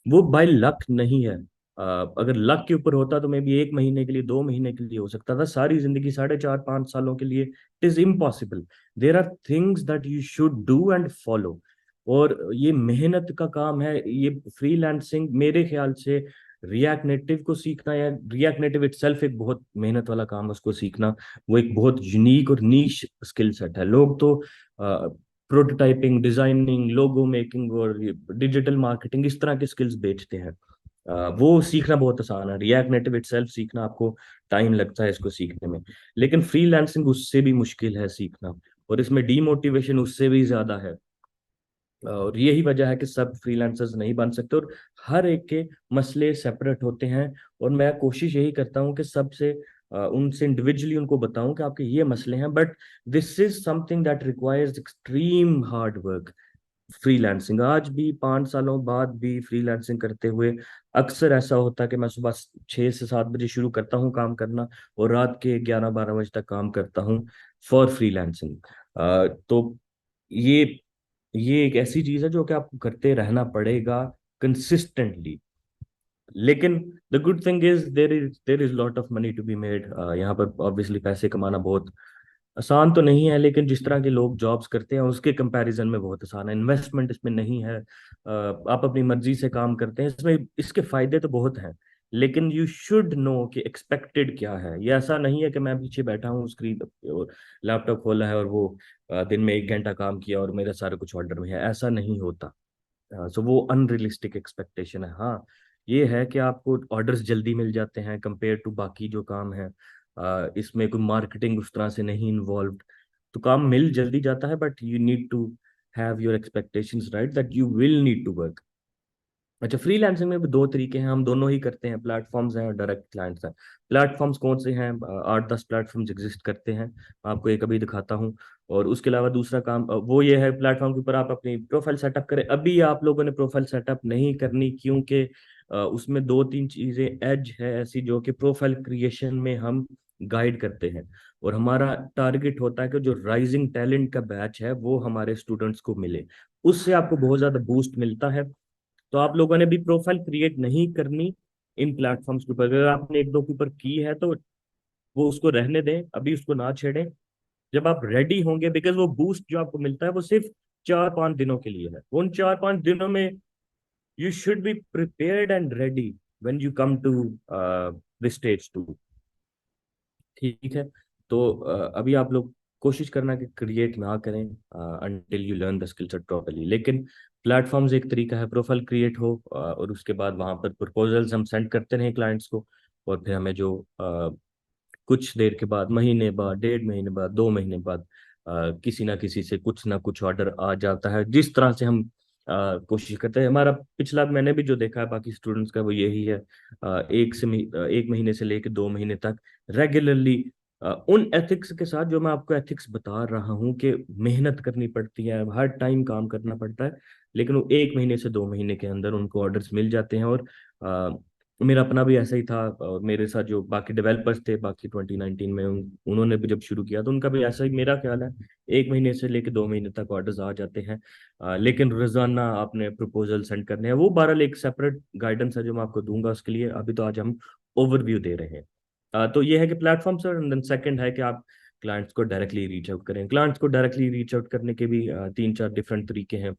वो बाय लक नहीं है। अगर लक के ऊपर होता तो मे बी 1 महीने के लिए, 2 महीने के लिए हो सकता था। सारी जिंदगी 4.5 5 सालों के लिए it is impossible. There are things that you should do and follow. और ये मेहनत का काम है। ये फ्रीलांसिंग मेरे ख्याल से रिएक्ट नेटिव को सीखना, या रिएक्ट नेटिव इटसेल्फ एक बहुत मेहनत वाला काम है उसको सीखना। वो एक बहुत यूनिक और नीश स्किल सेट है। लोग तो प्रोटोटाइपिंग, डिजाइनिंग, लोगो मेकिंग और डिजिटल मार्केटिंग इस तरह के स्किल्स बेचते हैं। वो सीखना बहुत आसान है। रिएक्ट नेटिव इटसेल्फ सीखना आपको टाइम लगता है इसको सीखने में। लेकिन फ्रीलांसिंग उससे भी मुश्किल है सीखना, और इसमें डीमोटिवेशन उससे भी ज्यादा है। और यही वजह है कि सब फ्रीलांसर्स नहीं बन सकते, और हर एक के मसले सेपरेट होते हैं। और मैं कोशिश यही करता हूँ कि सबसे उनसे इंडिविजुअली उनको बताऊं कि आपके ये मसले हैं, but this is something that requires extreme hard work. Freelancing आज भी 5 सालों बाद भी फ्रीलांसिंग करते हुए अक्सर ऐसा होता है कि मैं सुबह 6 से 7 बजे शुरू करता हूँ काम करना, और रात के 11 12 बजे तक काम करता हूँ फॉर फ्रीलांसिंग। तो ये ये एक ऐसी चीज है जो कि आपको करते रहना पड़ेगा कंसिस्टेंटली। लेकिन the good thing is there is lot of money to be made. यहाँ पर ऑब्वियसली पैसे कमाना बहुत आसान तो नहीं है, लेकिन जिस तरह के लोग जॉब्स करते हैं उसके कंपैरिजन में बहुत आसान है। इन्वेस्टमेंट इसमें नहीं है। आप अपनी मर्जी से काम करते हैं इसमें, इसके फायदे तो बहुत हैं। लेकिन यू शुड नो कि एक्सपेक्टेड क्या है। ये ऐसा नहीं है कि मैं पीछे बैठा हूँ, स्क्रीन और लैपटॉप खोला है और वो दिन में 1 घंटा काम किया और मेरा सारा कुछ ऑर्डर में है, ऐसा नहीं होता। सो वो अनरियलिस्टिक एक्सपेक्टेशन है। हाँ, ये है कि आपको ऑर्डर्स जल्दी मिल जाते हैं कंपेयर टू बाकी जो काम है। इसमें कोई मार्केटिंग उस तरह से नहीं इन्वॉल्व, तो काम मिल जल्दी जाता है। But you need to have your expectations right, that you will need to work. अच्छा, फ्रीलांसिंग में भी 2 तरीके हैं, हम दोनों ही करते हैं। प्लेटफॉर्म्स हैं और डायरेक्ट क्लाइंट्स हैं। प्लेटफॉर्म्स कौन से हैं? 8 10 प्लेटफॉर्म्स एग्जिस्ट करते हैं। आपको एक अभी दिखाता हूँ। और उसके अलावा दूसरा काम वो ये है, प्लेटफॉर्म के ऊपर आप अपनी प्रोफाइल सेटअप करें। अभी आप लोगों ने प्रोफाइल सेटअप नहीं करनी, क्योंकि उसमें 2 3 चीजें एज है ऐसी जो कि प्रोफाइल क्रिएशन में हम गाइड करते हैं। और हमारा टारगेट होता है कि जो राइजिंग टैलेंट का बैच है वो हमारे स्टूडेंट्स को मिले। उससे आपको बहुत ज्यादा बूस्ट मिलता है। तो आप लोगों ने भी प्रोफाइल क्रिएट नहीं करनी इन प्लेटफॉर्म्स के ऊपर। अगर आपने 1 2 के ऊपर की है तो वो उसको रहने दें, अभी उसको ना छेड़ें। जब आप रेडी होंगे, बिकॉज वो बूस्ट जो आपको मिलता है वो सिर्फ 4 5 दिनों के लिए है। उन 4 5 दिनों में you should be prepared and ready when you come to this stage 2। ठीक है। तो अभी आप लोग कोशिश करना कि क्रिएट ना करें until you learn the skill set properly. लेकिन प्लेटफॉर्म्स एक तरीका है, प्रोफाइल क्रिएट हो और उसके बाद वहां पर प्रपोजल्स हम सेंड करते रहे क्लाइंट्स को। और फिर हमें जो कुछ देर के बाद, महीने बाद, 1.5 महीने बाद, 2 महीने बाद किसी ना किसी से कुछ ना कुछ ऑर्डर आ जाता है। जिस तरह से हम कोशिश करते हैं। हमारा पिछला मैंने भी जो देखा है बाकी स्टूडेंट्स का वो यही है, एक महीने से लेकर 2 महीने तक रेगुलरली उन एथिक्स के साथ जो मैं आपको एथिक्स बता रहा हूँ कि मेहनत करनी पड़ती है, हर टाइम काम करना पड़ता है, लेकिन वो 1 महीने से 2 महीने के अंदर उनको ऑर्डर्स मिल जाते हैं। और मेरा अपना भी ऐसा ही था, और मेरे साथ जो बाकी डेवलपर्स थे बाकी 2019 में उन्होंने भी जब शुरू किया तो उनका भी ऐसा ही, मेरा ख्याल है 1 महीने से लेकर 2 महीने तक ऑर्डर्स आ जाते हैं। लेकिन रोजाना आपने प्रपोजल सेंड करने हैं, वो बहरहाल एक सेपरेट गाइडेंस है जो मैं आपको दूंगा उसके लिए। अभी तो आज हम ओवरव्यू दे रहे हैं। तो ये है कि platform sir, and then second है कि आप क्लाइंट्स को डायरेक्टली रीच आउट करें। क्लाइंट्स को डायरेक्टली रीच आउट करने के भी 3-4 डिफरेंट तरीके हैं।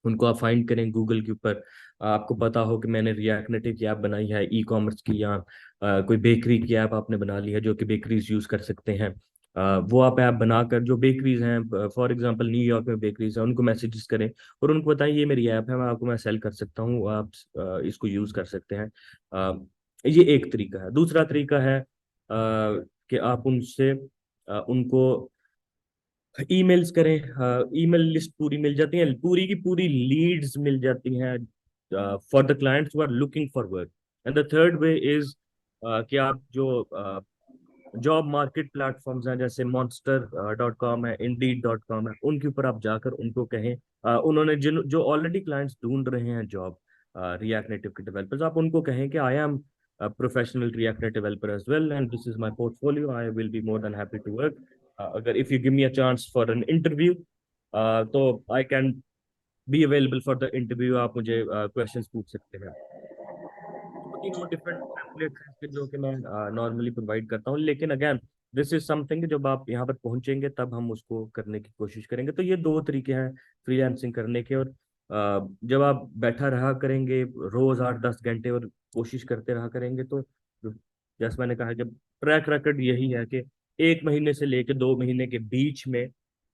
उनको आप फाइंड करें गूगल के ऊपर। आपको पता हो कि मैंने रिएक्ट नेटिव की ऐप बनाई है ई कॉमर्स की, या कोई बेकरी की ऐप आपने बना ली है जो कि बेकरीज यूज कर सकते हैं। वो आप ऐप बनाकर जो बेकरीज हैं, फॉर एग्जांपल न्यूयॉर्क में बेकरीज हैं, उनको मैसेजेस करें और उनको बताएं ये मेरी ऐप है, मैं सेल कर सकता हूँ, आप इसको यूज कर सकते हैं। ये एक तरीका है। दूसरा तरीका है कि आप उनसे उनको ईमेल्स करें। ईमेल लिस्ट पूरी मिल जाती है, पूरी की पूरी लीड्स मिल जाती हैं for the clients who are looking for work. And the third way is कि आप जो जॉब मार्केट प्लेटफॉर्म्स हैं जैसे monster.com है, indeed.com है, उनके ऊपर आप जाकर उनको कहें, उन्होंने जिन जो ऑलरेडी क्लाइंट्स ढूंढ रहे हैं जॉब रिएक्ट नेटिव के डेवलपर्स, आप उनको कहें कि I am professional React Native developer as well and this is my portfolio, I will be more than happy to work. अगर if you give me a chance for an interview तो I can be available for the interview, आप मुझे क्वेश्चंस पूछ सकते हैं। दो तीन और डिफरेंट टेम्पलेट्स हैं इसके जो कि मैं नॉर्मली प्रोवाइड करता हूँ, लेकिन अगेन दिस इज समथिंग जब आप यहाँ पर पहुंचेंगे तब हम उसको करने की कोशिश करेंगे। तो ये दो तरीके हैं फ्रीलांसिंग करने के। और जब आप बैठा रहा करेंगे रोज 8-10 घंटे और कोशिश करते रहा करेंगे तो जैसे मैंने कहा, जब ट्रैक रिकॉर्ड यही है कि 1 महीने से लेकर 2 महीने के बीच में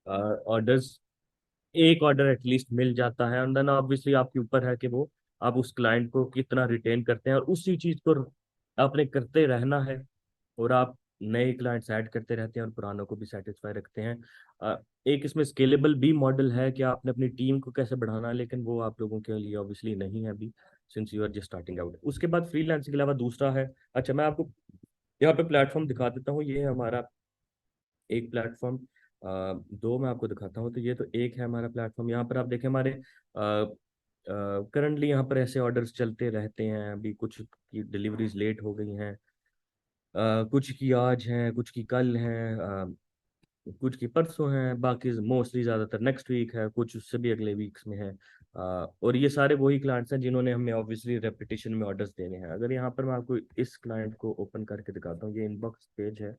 ऑर्डर्स, एक ऑर्डर एटलीस्ट मिल जाता है। एंड देन ऑब्वियसली आपके ऊपर है कि वो आप उस क्लाइंट को कितना रिटेन करते हैं और उसी चीज को आपने करते रहना है। और आप नए क्लाइंट्स ऐड करते रहते हैं और पुरानों को भी सेटिस्फाई रखते हैं। एक इसमें स्केलेबल भी मॉडल है कि आपने अपनी टीम को कैसे बढ़ाना है, लेकिन वो आप लोगों के लिए ऑब्वियसली नहीं है अभी, since you are just starting out. उसके बाद फ्रीलांसिंग के अलावा दूसरा है, अच्छा मैं आपको यहाँ पे प्लेटफॉर्म दिखा देता हूँ। ये है हमारा एक प्लेटफॉर्म, दो मैं आपको दिखाता हूँ। तो ये तो एक है हमारा प्लेटफॉर्म, यहाँ पर आप देखें हमारे करंटली यहाँ पर ऐसे ऑर्डर्स चलते रहते हैं। अभी कुछ की डिलीवरीज लेट हो गई हैं, कुछ की आज हैं, कुछ की कल हैं, कुछ की परसों हैं, बाकी मोस्टली ज़्यादातर नेक्स्ट वीक है, कुछ उससे भी अगले वीक्स में है। और ये सारे वही क्लाइंट्स हैं जिन्होंने हमें ऑब्वियसली रेपिटेशन में ऑर्डर्स देने हैं। अगर यहाँ पर मैं आपको इस क्लाइंट को ओपन करके दिखाता हूँ, ये इनबॉक्स पेज है।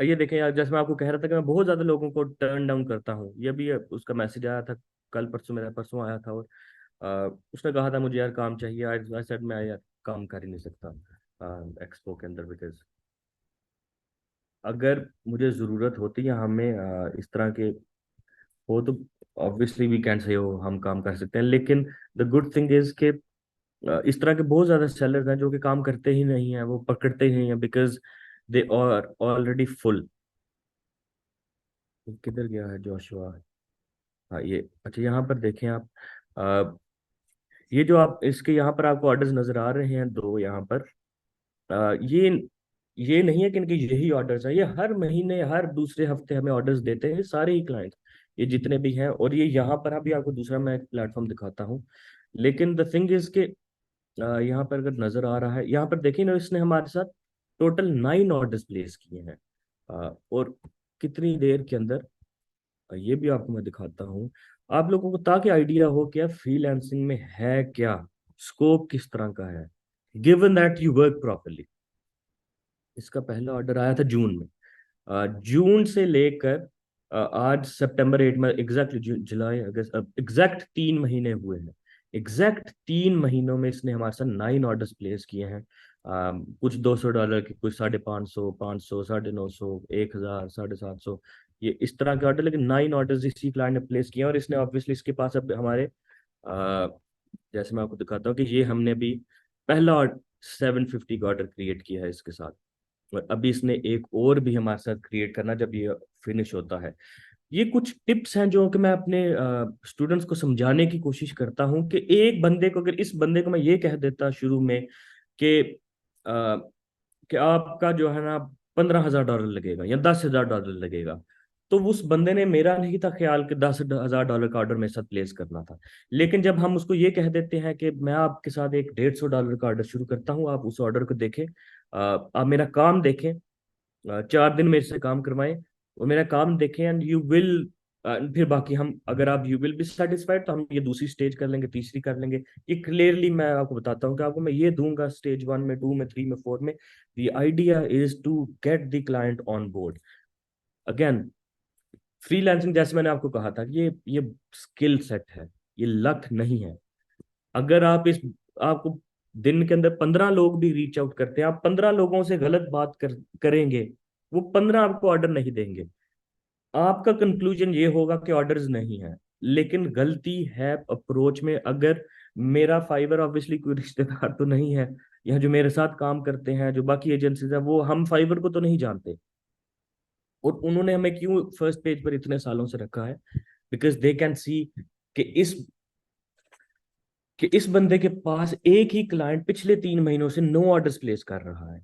ये देखें यार, जैसे मैं आपको कह रहा था कि मैं बहुत ज्यादा लोगों को टर्न डाउन करता हूँ, ये भी उसका मैसेज आया था कल परसों, मेरा परसों आया था। और उसने कहा था मुझे यार काम चाहिए, आई सेड मैं यार काम कर ही नहीं सकता एक्सपो के अंदर, बिकॉज अगर मुझे ज़रूरत होती है हमें इस तरह के हो तो ऑब्वियसली वी कैन से हो हम काम कर सकते हैं। लेकिन द गुड थिंग इज कि इस तरह के बहुत ज़्यादा सेलर्स हैं जो कि काम करते ही नहीं हैं, वो पकड़ते ही नहीं हैं, because they are already full. किधर गया है जोशुआ? हाँ ये अच्छा, यहाँ पर देखें आप, अ, ये जो आप इसके यहाँ पर आपको ऑर्डर्स नजर आ रहे हैं दो यहाँ पर, ये नहीं है कि इनके यही ऑर्डर्स हैं, ये हर महीने हर दूसरे हफ्ते हमें ऑर्डर्स देते हैं सारे ही क्लाइंट, ये जितने भी हैं। और ये यहाँ पर अभी आपको दूसरा मैं एक प्लेटफॉर्म दिखाता हूँ। लेकिन द थिंग इज के यहाँ पर अगर नजर आ रहा है, यहाँ पर देखिए ना, इसने हमारे साथ टोटल 9 ऑर्डर्स प्लेस किए हैं। और कितनी देर के अंदर, ये भी आपको मैं दिखाता हूँ आप लोगों को, ताकि आइडिया हो क्या फ्रीलांसिंग में है क्या, स्कोप किस तरह का है, given that you work properly. इसका पहला ऑर्डर आया था जून में। जून से लेकर आज सितंबर 8 में एग्जैक्ट, जुलाई अगस्त, अब एग्जैक्ट 3 महीने हुए हैं। एग्जैक्ट 3 महीनों में इसने हमारे साथ 9 ऑर्डर्स प्लेस किए हैं। कुछ $200 के, कुछ 550, 500, 950, 1,000, 750, ये इस तरह के ऑर्डर, लेकिन 9 ऑर्डर्स इसी क्लाइंट ने प्लेस किए हैं। और इसने ऑब्वियसली इसके पास अब हमारे जैसे मैं आपको दिखाता हूँ कि ये हमने भी पहला 750 का ऑर्डर क्रिएट किया है इसके साथ। और अभी इसने एक और भी हमारे साथ क्रिएट करना जब ये फिनिश होता है। ये कुछ टिप्स हैं जो कि मैं अपने स्टूडेंट्स को समझाने की कोशिश करता हूँ कि एक बंदे को, अगर इस बंदे को मैं ये कह देता शुरू में कि कि आपका जो है ना $15,000 लगेगा या $10,000 लगेगा, तो उस बंदे ने मेरा नहीं था ख्याल कि $10,000 का ऑर्डर मेरे साथ प्लेस करना था। लेकिन जब हम उसको ये कह देते हैं कि मैं आपके साथ एक $150 का ऑर्डर शुरू करता हूँ, आप उस ऑर्डर को देखें, आप मेरा काम देखें, 4 दिन मेरे से काम करवाएं और मेरा काम देखें, एंड यू विल, फिर बाकी हम, अगर आप यू विल बी सेटिस्फाइड तो हम ये दूसरी स्टेज कर लेंगे, तीसरी कर लेंगे। ये क्लियरली मैं आपको बताता हूँ कि आपको मैं ये दूंगा स्टेज 1 में, 2 में, 3 में, 4 में। The idea is to get the client on board. Again, freelancing जैसे मैंने आपको कहा था, ये स्किल सेट है, ये लक नहीं है। अगर आप इस आपको दिन के अंदर 15 लोग भी रीच आउट करते हैं, आप 15 लोगों से गलत बात करेंगे, वो 15 आपको ऑर्डर नहीं देंगे। आपका कंक्लूजन ये होगा कि ऑर्डर्स नहीं है, लेकिन गलती है अप्रोच में। अगर मेरा फाइवर ऑब्वियसली कोई रिश्तेदार तो नहीं है, या जो मेरे साथ काम करते हैं, जो बाकी एजेंसीज है, वो हम फाइवर को तो नहीं जानते, और उन्होंने हमें क्यों फर्स्ट पेज पर इतने सालों से रखा है? बिकॉज दे कैन सी कि इस कि इस बंदे के पास एक ही क्लाइंट पिछले 3 महीनों से नो ऑर्डर्स प्लेस कर रहा है।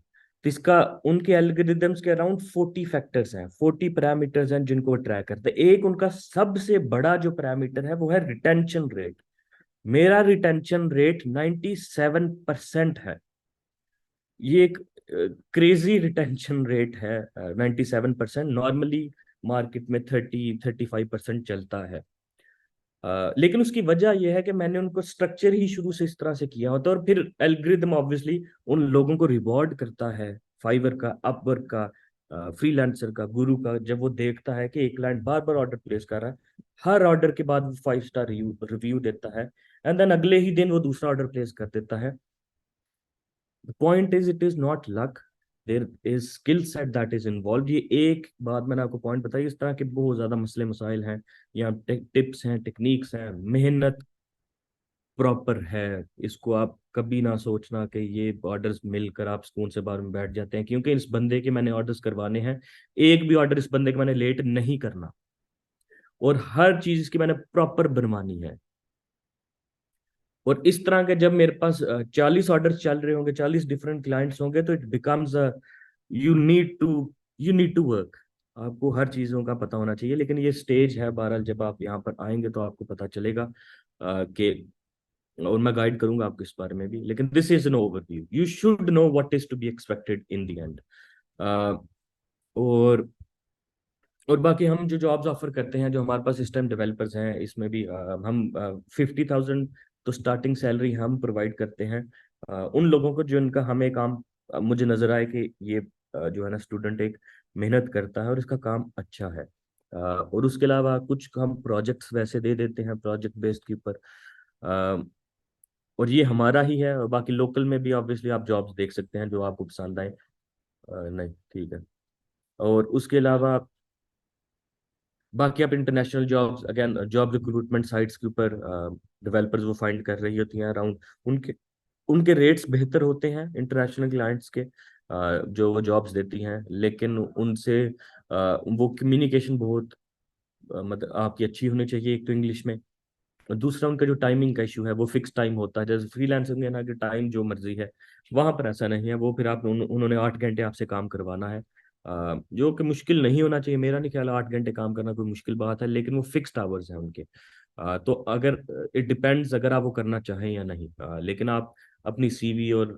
तो इसका, उनके एल्गोरिदम्स के अराउंड 40 फैक्टर्स हैं, 40 पैरामीटर्स हैं जिनको वो ट्रैक करते हैं। एक उनका सबसे बड़ा जो पैरामीटर है वो है रिटेंशन रेट। मेरा रिटेंशन रेट 97% है। ये एक क्रेजी रिटेंशन रेट है। 97% नॉर्मली मार्केट में 30-35% चलता है। लेकिन उसकी वजह यह है कि मैंने उनको स्ट्रक्चर ही शुरू से इस तरह से किया होता है, और फिर एल्गोरिदम ऑब्वियसली उन लोगों को रिवॉर्ड करता है, फाइवर का, अपवर्क का, फ्रीलांसर का, गुरु का। जब वो देखता है कि एक क्लाइंट बार बार ऑर्डर प्लेस कर रहा है, हर ऑर्डर के बाद वो 5 स्टार रिव्यू देता है, एंड देन अगले ही दिन वो दूसरा ऑर्डर प्लेस कर देता है। The point is, it is not luck, there is skill set that is involve. ये एक बात मैंने आपको पॉइंट बताई, इस तरह के बहुत ज्यादा मसले मसाइल हैं, यहाँ टिप्स हैं, टेक्निक्स हैं, मेहनत प्रॉपर है। इसको आप कभी ना सोचना कि ये ऑर्डर्स मिलकर आप सुकून से बार में बैठ जाते हैं, क्योंकि इस बंदे के मैंने ऑर्डर्स करवाने हैं। एक भी ऑर्डर इस बंदे के मैंने लेट नहीं करना, और हर चीज इसकी मैंने प्रॉपर बनवानी है। और इस तरह के जब मेरे पास 40 ऑर्डर चल रहे होंगे, 40 डिफरेंट क्लाइंट्स होंगे, तो it becomes, you need to you need to work. आपको हर चीजों का पता होना चाहिए। लेकिन ये स्टेज है, बहरहाल जब आप यहाँ पर आएंगे तो आपको पता चलेगा कि, और मैं गाइड करूंगा आपको इस बारे में भी। लेकिन this is an overview, you should know what is to be expected in the end. और और बाकी हम जो जॉब्स ऑफर करते हैं, जो हमारे पास सिस्टम डेवलपर्स हैं, इसमें भी हम 50,000 तो स्टार्टिंग सैलरी हम प्रोवाइड करते हैं उन लोगों को, जो इनका हमें काम, मुझे नजर आए कि ये जो है ना स्टूडेंट एक मेहनत करता है और इसका काम अच्छा है। और उसके अलावा कुछ हम प्रोजेक्ट्स वैसे दे देते हैं प्रोजेक्ट बेस्ड के ऊपर। अ, और ये हमारा ही है, और बाकी लोकल में भी ऑब्वियसली आप जॉब्स देख सकते हैं जो आपको पसंद आए। नहीं, ठीक है। और उसके अलावा बाकी आप international jobs, again job recruitment sites के ऊपर डेवलपर्स वो फाइंड कर रही होती हैं अराउंड, उनके उनके रेट्स बेहतर होते हैं इंटरनेशनल क्लाइंट्स के, जो वो जॉब्स देती हैं। लेकिन उनसे वो कम्युनिकेशन बहुत, मतलब आपकी अच्छी होनी चाहिए, एक तो इंग्लिश में। और दूसरा, उनका जो टाइमिंग का इशू है, वो फिक्स टाइम होता है। जैसे फ्रीलांसर में ना कि टाइम जो मर्जी है, वहां पर ऐसा नहीं है। वो फिर आप उन्होंने 8 घंटे आपसे काम करवाना है, जो कि मुश्किल नहीं होना चाहिए। मेरा नहीं ख्याल 8 घंटे काम करना कोई मुश्किल बात है, लेकिन वो फिक्स्ड आवर्स हैं उनके। तो अगर, इट डिपेंड्स अगर आप वो करना चाहें या नहीं। लेकिन आप अपनी सीवी और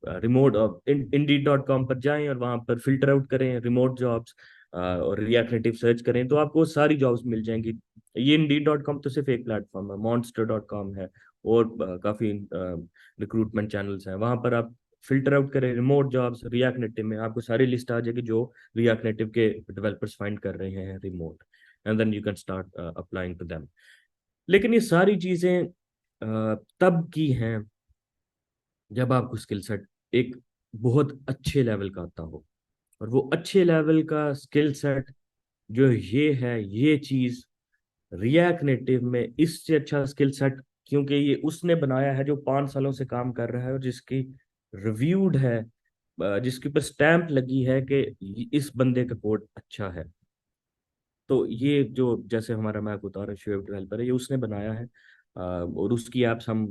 रिमोट Indeed.com पर जाएं और वहां पर फिल्टर आउट करें रिमोट जॉब्स, और रिएक्ट नेटिव सर्च करें तो आपको सारी जॉब्स मिल जाएंगी। ये Indeed.com तो सिर्फ एक प्लेटफॉर्म है, Monster.com है, और काफी रिक्रूटमेंट चैनल्स हैं। वहां पर आप फिल्टर आउट करें रिमोट जॉब्स, रिएक्ट नेटिव में आपको सारी लिस्ट आ जाएगी जो रिएक्ट नेटिव के डेवलपर्स फाइंड कर रहे हैं remote, and then you can start applying to them. लेकिन ये सारी चीजें तब की हैं जब आपको स्किल सेट एक बहुत अच्छे लेवल का आता हो। और वो अच्छे लेवल का स्किल सेट जो ये है, ये चीज रिएक्ट नेटिव में इससे अच्छा स्किल सेट, क्योंकि ये उसने बनाया है जो 5 सालों से काम कर रहा है, और जिसकी रिव्यूड है, जिसके ऊपर स्टैंप लगी है कि इस बंदे का कोड अच्छा है। तो ये जो जैसे हमारा मैक होता है वेब डेवलपर है, ये उसने बनाया है। और उसकी एप्स हम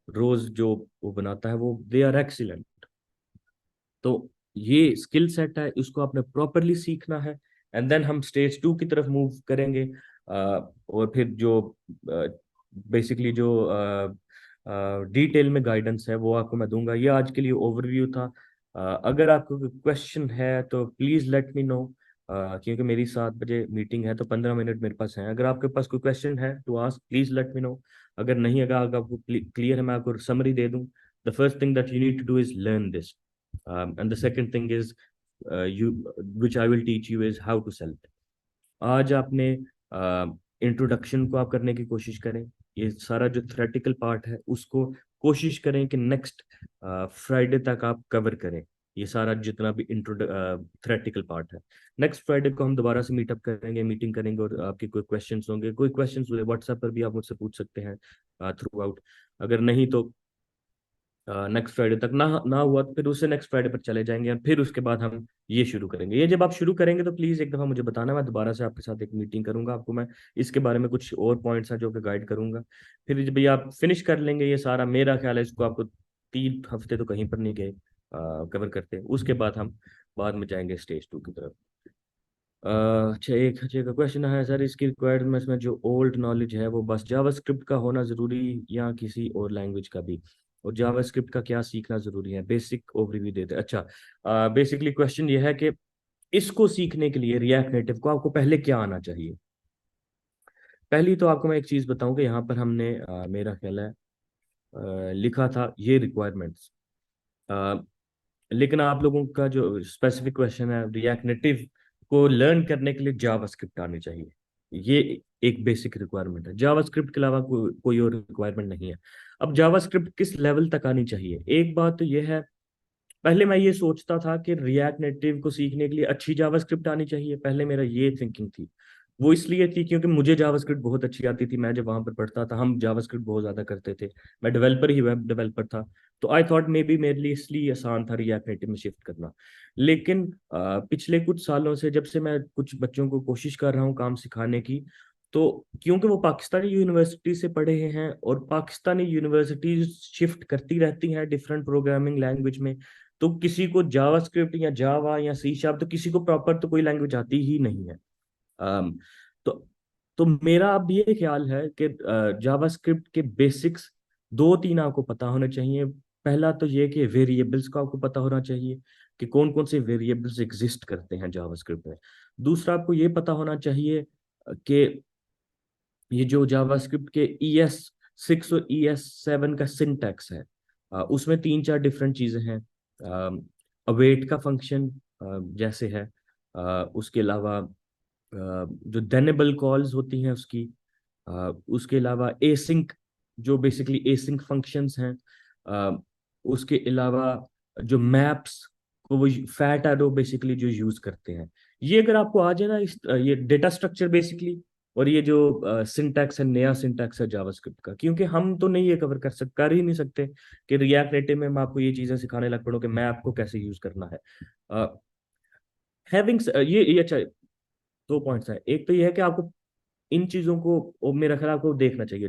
रोज जो वो बनाता है वो दे आर एक्सीलेंट। तो ये स्किल सेट है, इसको आपने प्रॉपरली सीखना है। एंड देन हम स्टेज 2 की तरफ मूव करेंगे। और फिर जो बेसिकली जो डिटेल में गाइडेंस है वो आपको मैं दूंगा। ये आज के लिए ओवरव्यू था। अगर आपको कोई क्वेश्चन है तो प्लीज़ लेट मी नो, क्योंकि मेरी 7 बजे मीटिंग है, तो 15 मिनट मेरे पास है। अगर आपके पास कोई क्वेश्चन है तो ask, please let me know. अगर नहीं, अगर आपको क्लियर है, मैं आपको समरी दे दूं। The first thing that you need to do is learn this, and the second thing is you which I will teach you is how to sell it. आज आपने इंट्रोडक्शन को आप करने की कोशिश करें। ये सारा जो थ्रेटिकल पार्ट है उसको कोशिश करें कि नेक्स्ट फ्राइडे तक आप कवर करें। ये सारा जितना भी इंट्रो थ्रेटिकल पार्ट है, नेक्स्ट फ्राइडे को हम दोबारा से मीटअप करेंगे, मीटिंग करेंगे, और आपके कोई क्वेश्चंस होंगे, कोई क्वेश्चंस हुए व्हाट्सएप पर भी आप मुझसे पूछ सकते हैं थ्रू आउट। अगर नहीं तो नेक्स्ट फ्राइडे तक ना ना हुआ तो फिर उससे नेक्स्ट फ्राइडे पर चले जाएंगे, और फिर उसके बाद हम ये शुरू करेंगे। ये जब आप शुरू करेंगे तो प्लीज़ एक दफ़ा मुझे बताना, मैं दोबारा से आपके साथ एक मीटिंग करूंगा, आपको मैं इसके बारे में कुछ और पॉइंट्स हैं जो कि गाइड करूंगा। फिर जब ये आप फिनिश कर लेंगे ये सारा, मेरा ख्याल है इसको आपको 3 हफ्ते तो कहीं पर नहीं गए कवर करते। उसके बाद हम बाद में जाएंगे स्टेज 2 की तरफ। अच्छा, एक अच्छे का क्वेश्चन है सर, इसकी रिक्वायरमेंट्स में जो ओल्ड नॉलेज है वो बस जावास्क्रिप्ट का होना जरूरी या किसी और लैंग्वेज का भी, और जावास्क्रिप्ट का क्या सीखना जरूरी है? बेसिक ओवरव्यू देते हैं। अच्छा, बेसिकली क्वेश्चन ये है कि इसको सीखने के लिए रिएक्ट नेटिव को आपको पहले क्या आना चाहिए। पहली तो आपको मैं एक चीज बताऊं कि यहाँ पर हमने मेरा ख्याल है लिखा था ये रिक्वायरमेंट्स, लेकिन आप लोगों का जो स्पेसिफिक क्वेश्चन है, रिएक्ट नेटिव को लर्न करने के लिए जावास्क्रिप्ट आनी चाहिए। ये एक बेसिक रिक्वायरमेंट है, जावास्क्रिप्ट के अलावा कोई और रिक्वायरमेंट नहीं है। अब जावास्क्रिप्ट किस लेवल तक आनी चाहिए? एक बात तो ये है, पहले मैं ये सोचता था कि रिएक्ट नेटिव को सीखने के लिए अच्छी जावास्क्रिप्ट आनी चाहिए, पहले मेरा ये थिंकिंग थी। वो इसलिए थी क्योंकि मुझे जावास्क्रिप्ट बहुत अच्छी आती थी, मैं जब वहां पर पढ़ता था हम जावास्क्रिप्ट बहुत ज्यादा करते थे, मैं डेवलपर ही वेब डेवलपर था। तो आई थॉट मे बी मेरे लिए इसलिए आसान था रिएक्ट नेटिव में शिफ्ट करना। लेकिन पिछले कुछ सालों से जब से मैं कुछ बच्चों को कोशिश कर रहा हूँ काम सिखाने की, तो क्योंकि वो पाकिस्तानी यूनिवर्सिटी से पढ़े हैं और पाकिस्तानी यूनिवर्सिटीज शिफ्ट करती रहती हैं डिफरेंट प्रोग्रामिंग लैंग्वेज में, तो किसी को जावास्क्रिप्ट या जावा या सी शार्प, तो किसी को प्रॉपर तो कोई लैंग्वेज आती ही नहीं है। अम, तो तो मेरा अब ये ख्याल है कि जावास्क्रिप्ट के बेसिक्स 2-3 आपको पता होने चाहिए। पहला तो ये कि वेरिएबल्स का आपको पता होना चाहिए कि कौन कौन से वेरिएबल्स एग्जिस्ट करते हैं जावास्क्रिप्ट में। दूसरा, आपको ये पता होना चाहिए कि ये जो जावास्क्रिप्ट के ES6 और ES7 का सिंटैक्स है, उसमें 3-4 डिफरेंट चीजें हैं। अवेट का फंक्शन जैसे है, उसके अलावा जो देनेबल कॉल्स होती हैं उसकी, उसके अलावा एसिंक, जो बेसिकली एसिंक फंक्शंस हैं, उसके अलावा जो मैप्स को वो फैट एरो बेसिकली जो यूज करते हैं। ये अगर आपको आ जाए ना, ये डेटा स्ट्रक्चर बेसिकली, और ये जो सिंटैक्स है, नया सिंटैक्स है जावास्क्रिप्ट का, क्योंकि हम तो नहीं ये कवर कर ही नहीं सकते कि रिएक्ट नेटिव में मैं आपको ये चीजें सिखाने लग पड़ूं कि मैप को कैसे यूज करना है। हैविंग ये अच्छा, 2 पॉइंट्स है। एक तो ये है कि आपको इन चीजों को, मेरा ख्याल आपको देखना चाहिए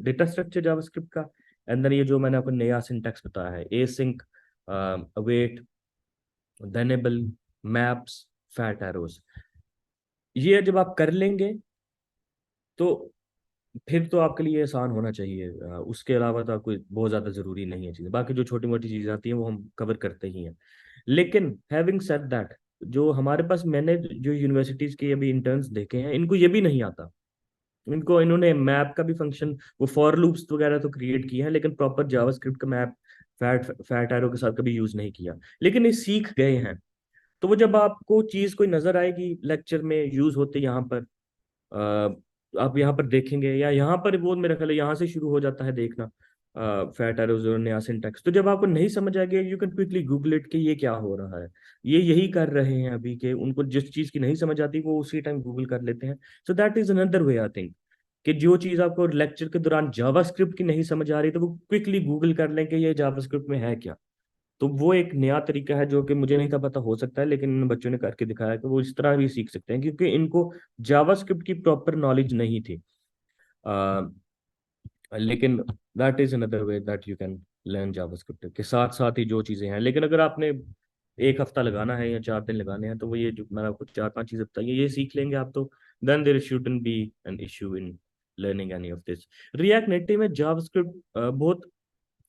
डेटा स्ट्रक्चर जावास्क्रिप्ट का। एंड देन ये जो मैंने आपको नया सिंटैक्स बताया है, async, await, thenable, maps, fat arrows, ये जब आप कर लेंगे तो फिर तो आपके लिए आसान होना चाहिए। उसके अलावा तो आपको बहुत ज्यादा जरूरी नहीं है चीजें, बाकी जो छोटी मोटी चीजें आती हैं वो हम कवर करते ही हैं। लेकिन हैविंग सेड दैट, जो हमारे पास, मैंने जो यूनिवर्सिटीज के अभी इंटर्न्स देखे हैं, इनको ये भी नहीं आता। इनको इन्होंने मैप का भी फंक्शन, वो फॉर लूप्स वगैरह तो क्रिएट किए हैं, लेकिन प्रॉपर जावास्क्रिप्ट का मैप फैट फैट एरो के साथ कभी यूज नहीं किया, लेकिन ये सीख गए हैं। तो वो जब आपको चीज कोई नजर आएगी लेक्चर में यूज होते यहाँ पर, आप यहाँ पर देखेंगे, या यहाँ पर वो मेरा ख्याल है यहाँ से शुरू हो जाता है देखना फैट एरोज और नया सिंटैक्स। तो जब आपको नहीं समझ आएगा, you can quickly Google it कि ये क्या हो रहा है। ये यही कर रहे हैं अभी के, उनको जिस चीज की नहीं समझ आती वो उसी टाइम गूगल कर लेते हैं। So that is another way I think, कि जो चीज आपको लेक्चर के दौरान जावास्क्रिप्ट की नहीं समझ आ रही तो वो क्विकली गूगल कर लें कि ये जावास्क्रिप्ट में है क्या। तो वो एक नया तरीका है जो कि मुझे नहीं था पता, हो सकता है, लेकिन इन बच्चों ने करके दिखाया कि वो इस तरह भी सीख सकते हैं, क्योंकि इनको जावास्क्रिप्ट की प्रॉपर नॉलेज नहीं थी। लेकिन that is another way that you can learn JavaScript के साथ साथ ही जो चीज़ें हैं। लेकिन अगर आपने एक हफ्ता लगाना है या 4 दिन लगाने हैं, तो वो ये जो मैंने आपको 4-5 चीज़ें बताई हैं, ये सीख लेंगे आप, तो then there shouldn't be an issue in learning any of this. React Native में जावास्क्रिप्ट बहुत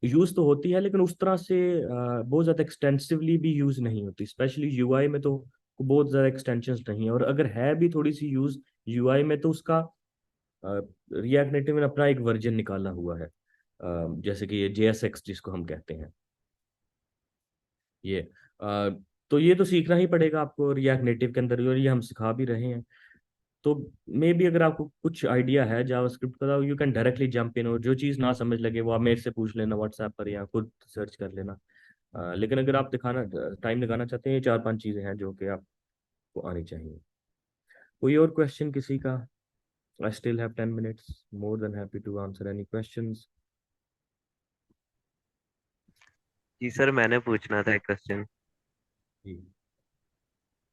यूज तो होती है, लेकिन उस तरह से बहुत ज़्यादा एक्सटेंसिवली भी यूज नहीं होती, स्पेशली यूआई में तो बहुत ज़्यादा एक्सटेंशंस नहीं है, और अगर है भी थोड़ी सी यूज यूआई में, तो उसका रिएक्ट नेटिव ने अपना एक वर्जन निकाला हुआ है, जैसे कि ये JSX जिसको हम कहते हैं, ये अ, तो ये तो सीखना ही पड़ेगा आपको रिएक्ट नेटिव के अंदर, और ये हम सिखा भी रहे हैं। तो मे बी अगर आपको कुछ आइडिया है जावास्क्रिप्ट का, you can directly jump in, और जो चीज़ ना समझ लगे वो आप मेरे से पूछ लेना व्हाट्सएप पर, या खुद सर्च कर लेना। लेकिन अगर आप दिखाना टाइम लगाना चाहते हैं, ये 4-5 चीज़ें हैं जो कि आपको आनी चाहिए। कोई और क्वेश्चन किसी का? I still have 10 minutes, more than happy to answer any questions. जी सर, मैंने पूछना था एक क्वेश्चन। जी।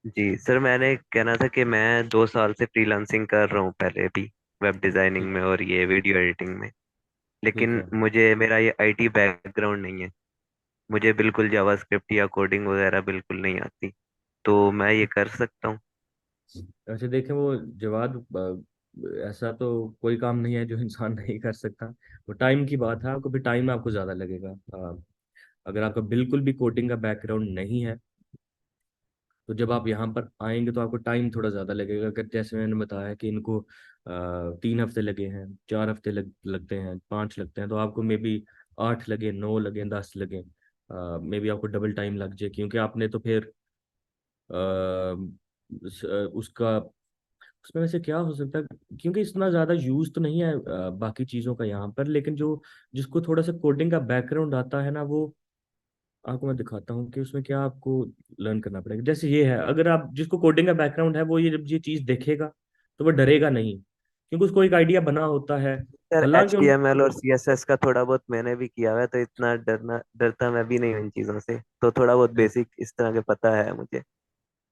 जी सर, मैंने कहना था कि मैं 2 साल से फ्रीलांसिंग कर रहा हूँ पहले भी, वेब डिजाइनिंग ठीक। में और ये वीडियो एडिटिंग में। ठीक लेकिन है। मुझे मेरा ये आईटी बैकग्राउंड नहीं है। मुझे बिल्कुल जावास्क्रिप्ट या कोडिंग वगैरह बिल्कुल नहीं आती। तो मैं ये कर सकता हूँ? वैसे देखें, वो जवाब ऐसा तो कोई काम नहीं है जो इंसान नहीं कर सकता। वो टाइम की बात है, आपको भी टाइम आपको ज़्यादा लगेगा। अगर आपका बिल्कुल भी कोडिंग का बैकग्राउंड नहीं है, तो जब आप यहाँ पर आएंगे तो आपको टाइम थोड़ा ज़्यादा लगेगा। अगर जैसे मैंने बताया कि इनको 3 हफ्ते लगे हैं, 4 हफ्ते लगते हैं, 5 लगते हैं, तो आपको मे बी 8 लगे, 9 लगे, 10 लगे, मे बी आपको डबल टाइम लग जाए, क्योंकि आपने तो फिर उसका उसमें वैसे क्या हो सकता है, क्योंकि इतना ज़्यादा यूज तो नहीं है बाकी चीज़ों का यहाँ पर, लेकिन जो जिसको थोड़ा सा कोडिंग का बैकग्राउंड आता है ना, वो आपको मैं दिखाता हूँ कि उसमें क्या आपको लर्न करना पड़ेगा। जैसे ये है, अगर आप जिसको कोडिंग का बैकग्राउंड है, वो ये जब ये चीज़ देखेगा तो वो डरेगा नहीं, क्योंकि उसको एक आइडिया बना होता है। सर, एच हालांकि टी उन एम एल और सी एस एस का थोड़ा बहुत मैंने भी किया हुआ है, तो इतना डरता मैं भी नहीं हूँ इन चीज़ों से। तो थोड़ा बहुत बेसिक इस तरह के पता है मुझे।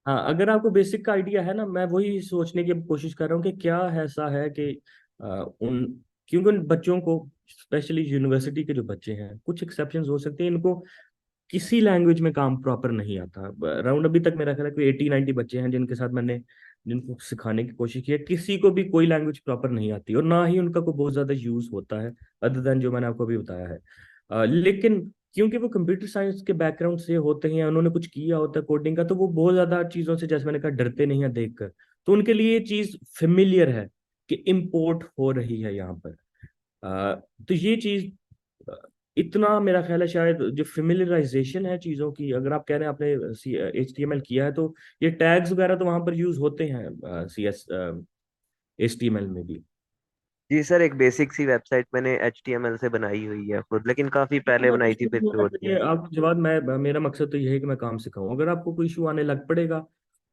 हाँ, अगर आपको बेसिक का आइडिया है ना, मैं वही सोचने की कोशिश कर रहा हूँ कि क्या ऐसा है कि उन क्योंकि उन बच्चों को, स्पेशली यूनिवर्सिटी के जो बच्चे हैं, कुछ एक्सेप्शंस हो सकते हैं, इनको किसी लैंग्वेज में काम प्रॉपर नहीं आता। अराउंड अभी तक मेरा ख्याल है कि 80-90 बच्चे हैं जिनके साथ मैंने जिनको सिखाने की कोशिश की है, किसी को भी कोई लैंग्वेज प्रॉपर नहीं आती, और ना ही उनका कोई बहुत ज्यादा यूज होता है, अदर देन जो मैंने आपको अभी बताया है। लेकिन क्योंकि वो कंप्यूटर साइंस के बैकग्राउंड से होते हैं, उन्होंने कुछ किया होता है कोडिंग का, तो वो बहुत ज्यादा चीजों से, जैसे मैंने कहा, डरते नहीं है देखकर। तो उनके लिए ये चीज फेमिलियर है कि इम्पोर्ट हो रही है यहाँ पर। तो ये चीज इतना मेरा ख्याल है, शायद जो फेमिलियराइजेशन है चीज़ों की, अगर आप कह रहे हैं आपने HTML किया है, तो ये टैग्स वगैरह तो वहां पर यूज होते हैं HTML में भी। जी सर, एक बेसिक सी वेबसाइट मैंने एच टी एम एल से बनाई हुई है खुद, लेकिन काफी पहले हाँ, बनाई थी, इशू फिर नहीं होना छोड़ दिया। चाहिए आपको जवाब। मैं मेरा मकसद तो यही है कि मैं काम सिखाऊं। अगर आपको कोई इशू आने लग पड़ेगा,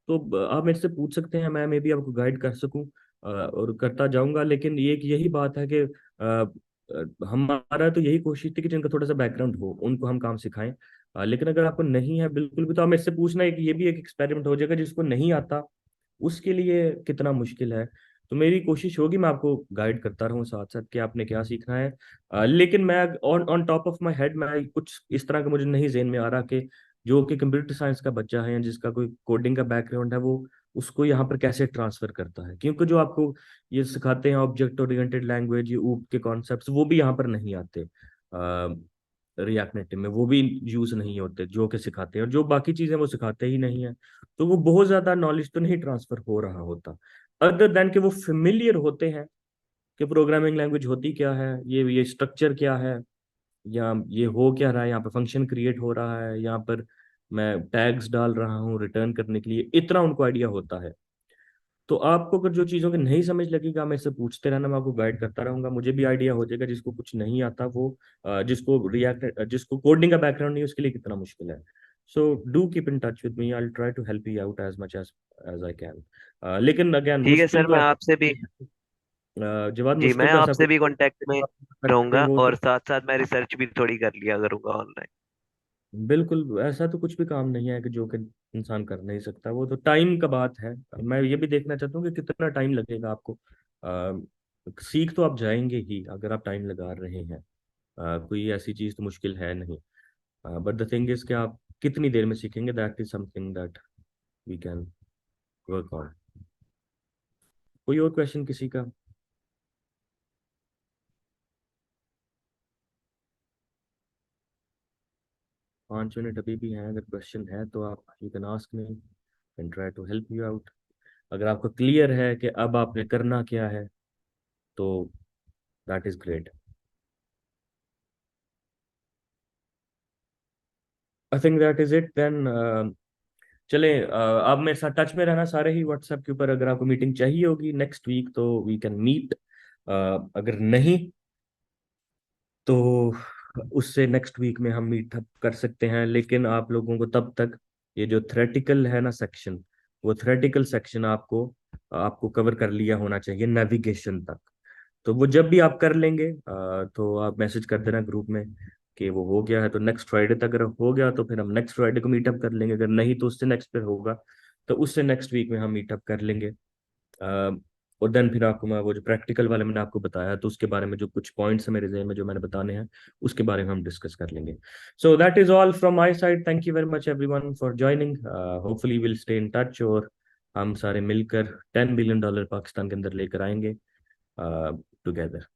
तो आप मेरे से पूछ सकते हैं, मैं मे भी आपको गाइड कर सकूं, और करता जाऊंगा। लेकिन ये यही बात है कि हमारा तो यही कोशिश थी कि जिनका थोड़ा सा बैकग्राउंड हो उनको हम काम सिखाएं। लेकिन अगर आपको नहीं है बिल्कुल भी, तो आप मेरे से पूछना है कि ये भी एक एक्सपेरिमेंट हो जाएगा, जिसको नहीं आता उसके लिए कितना मुश्किल है। तो मेरी कोशिश होगी मैं आपको गाइड करता रहूँ साथ साथ कि आपने क्या सीखना है। लेकिन मैं on on top of my head मैं कुछ इस तरह का मुझे नहीं जेहन में आ रहा कि जो कि कंप्यूटर साइंस का बच्चा है या जिसका कोई कोडिंग का बैकग्राउंड है, वो उसको यहाँ पर कैसे ट्रांसफर करता है, क्योंकि जो आपको ये सिखाते हैं ऑब्जेक्ट ओरिएंटेड लैंग्वेज, ये ऊप के कॉन्सेप्ट्स, वो भी यहाँ पर नहीं आते। रिएक्ट नेटिव में वो भी यूज नहीं होते जो कि सिखाते हैं, और जो बाकी चीजें वो सिखाते ही नहीं है। तो वो बहुत ज्यादा नॉलेज तो नहीं ट्रांसफर हो रहा होता, अदर देन कि वो फेमिलियर होते हैं कि प्रोग्रामिंग लैंग्वेज होती क्या है, ये स्ट्रक्चर क्या है, या ये हो क्या रहा है, यहाँ पे फंक्शन क्रिएट हो रहा है, यहाँ पर मैं टैग्स डाल रहा हूँ रिटर्न करने के लिए, इतना उनको आइडिया होता है। तो आपको अगर जो चीज़ों की नहीं समझ लगेगा, मैं इससे पूछते रहना, मैं आपको गाइड करता रहूंगा, मुझे भी आइडिया हो जाएगा। जिसको कुछ नहीं आता वो जिसको कोडिंग का बैकग्राउंड नहीं है, उसके लिए कितना मुश्किल है। So do keep in touch with me, I try to help you out as much as I can. लेकिन अगेन ठीक है मुश्किल सर, तो मैं ऐसा आपसे भी। जवाब जी, मैं मुश्किल तो ऐसा आपसे कुछ भी कांटेक्ट में आप करते रहूंगा, हो तो। और साथ साथ मैं रिसर्च भी थोड़ी कर लिया करूंगा ऑनलाइन। बिल्कुल, ऐसा तो कुछ भी काम नहीं है कि जो कि इंसान कर नहीं सकता, वो तो टाइम का बात है। मैं ये भी देखना चाहता हूँ कि कितना टाइम लगेगा आपको। सीख तो आप जाएंगे ही अगर आप टाइम लगा रहे हैं। कोई ऐसी चीज़ तो मुश्किल है नहीं। बट द थिंग इज कि आप कितनी देर में सीखेंगे, that is something that we can work on. कोई और क्वेश्चन किसी का? 5 मिनट अभी भी हैं, अगर क्वेश्चन है तो आप you can ask me and try to help you out. अगर आपको क्लियर है कि अब आपने करना क्या है तो that is great. I think that is it then. चले, आप मेरे साथ टच में रहना सारे ही व्हाट्सएप के ऊपर। अगर आपको मीटिंग चाहिए होगी नेक्स्ट वीक तो वी कैन मीट। अगर नहीं तो उससे नेक्स्ट वीक में हम मीटअप कर सकते हैं। लेकिन आप लोगों को तब तक ये जो थ्रेटिकल है ना सेक्शन, वो थ्रेटिकल सेक्शन आपको आपको कवर कर लिया होना चाहिए नेविगेशन तक। तो वो जब भी आप कर लेंगे तो आप मैसेज कर देना ग्रुप में कि वो हो गया है। तो नेक्स्ट फ्राइडे तक अगर हो गया तो फिर हम नेक्स्ट फ्राइडे को मीटअप कर लेंगे। अगर नहीं तो उससे नेक्स्ट पे होगा तो उससे नेक्स्ट वीक में हम मीटअप कर लेंगे। अ, और देन फिर आपको मैं वो जो प्रैक्टिकल वाले मैंने आपको बताया तो उसके बारे में जो कुछ पॉइंट्स है मेरे जहन में जो मैंने बताने हैं उसके बारे में हम डिस्कस कर लेंगे। So that is all from my side. Thank you very much everyone for joining. Hopefully will stay in touch और हम सारे मिलकर $10 बिलियन पाकिस्तान के अंदर लेकर आएंगे टुगेदर।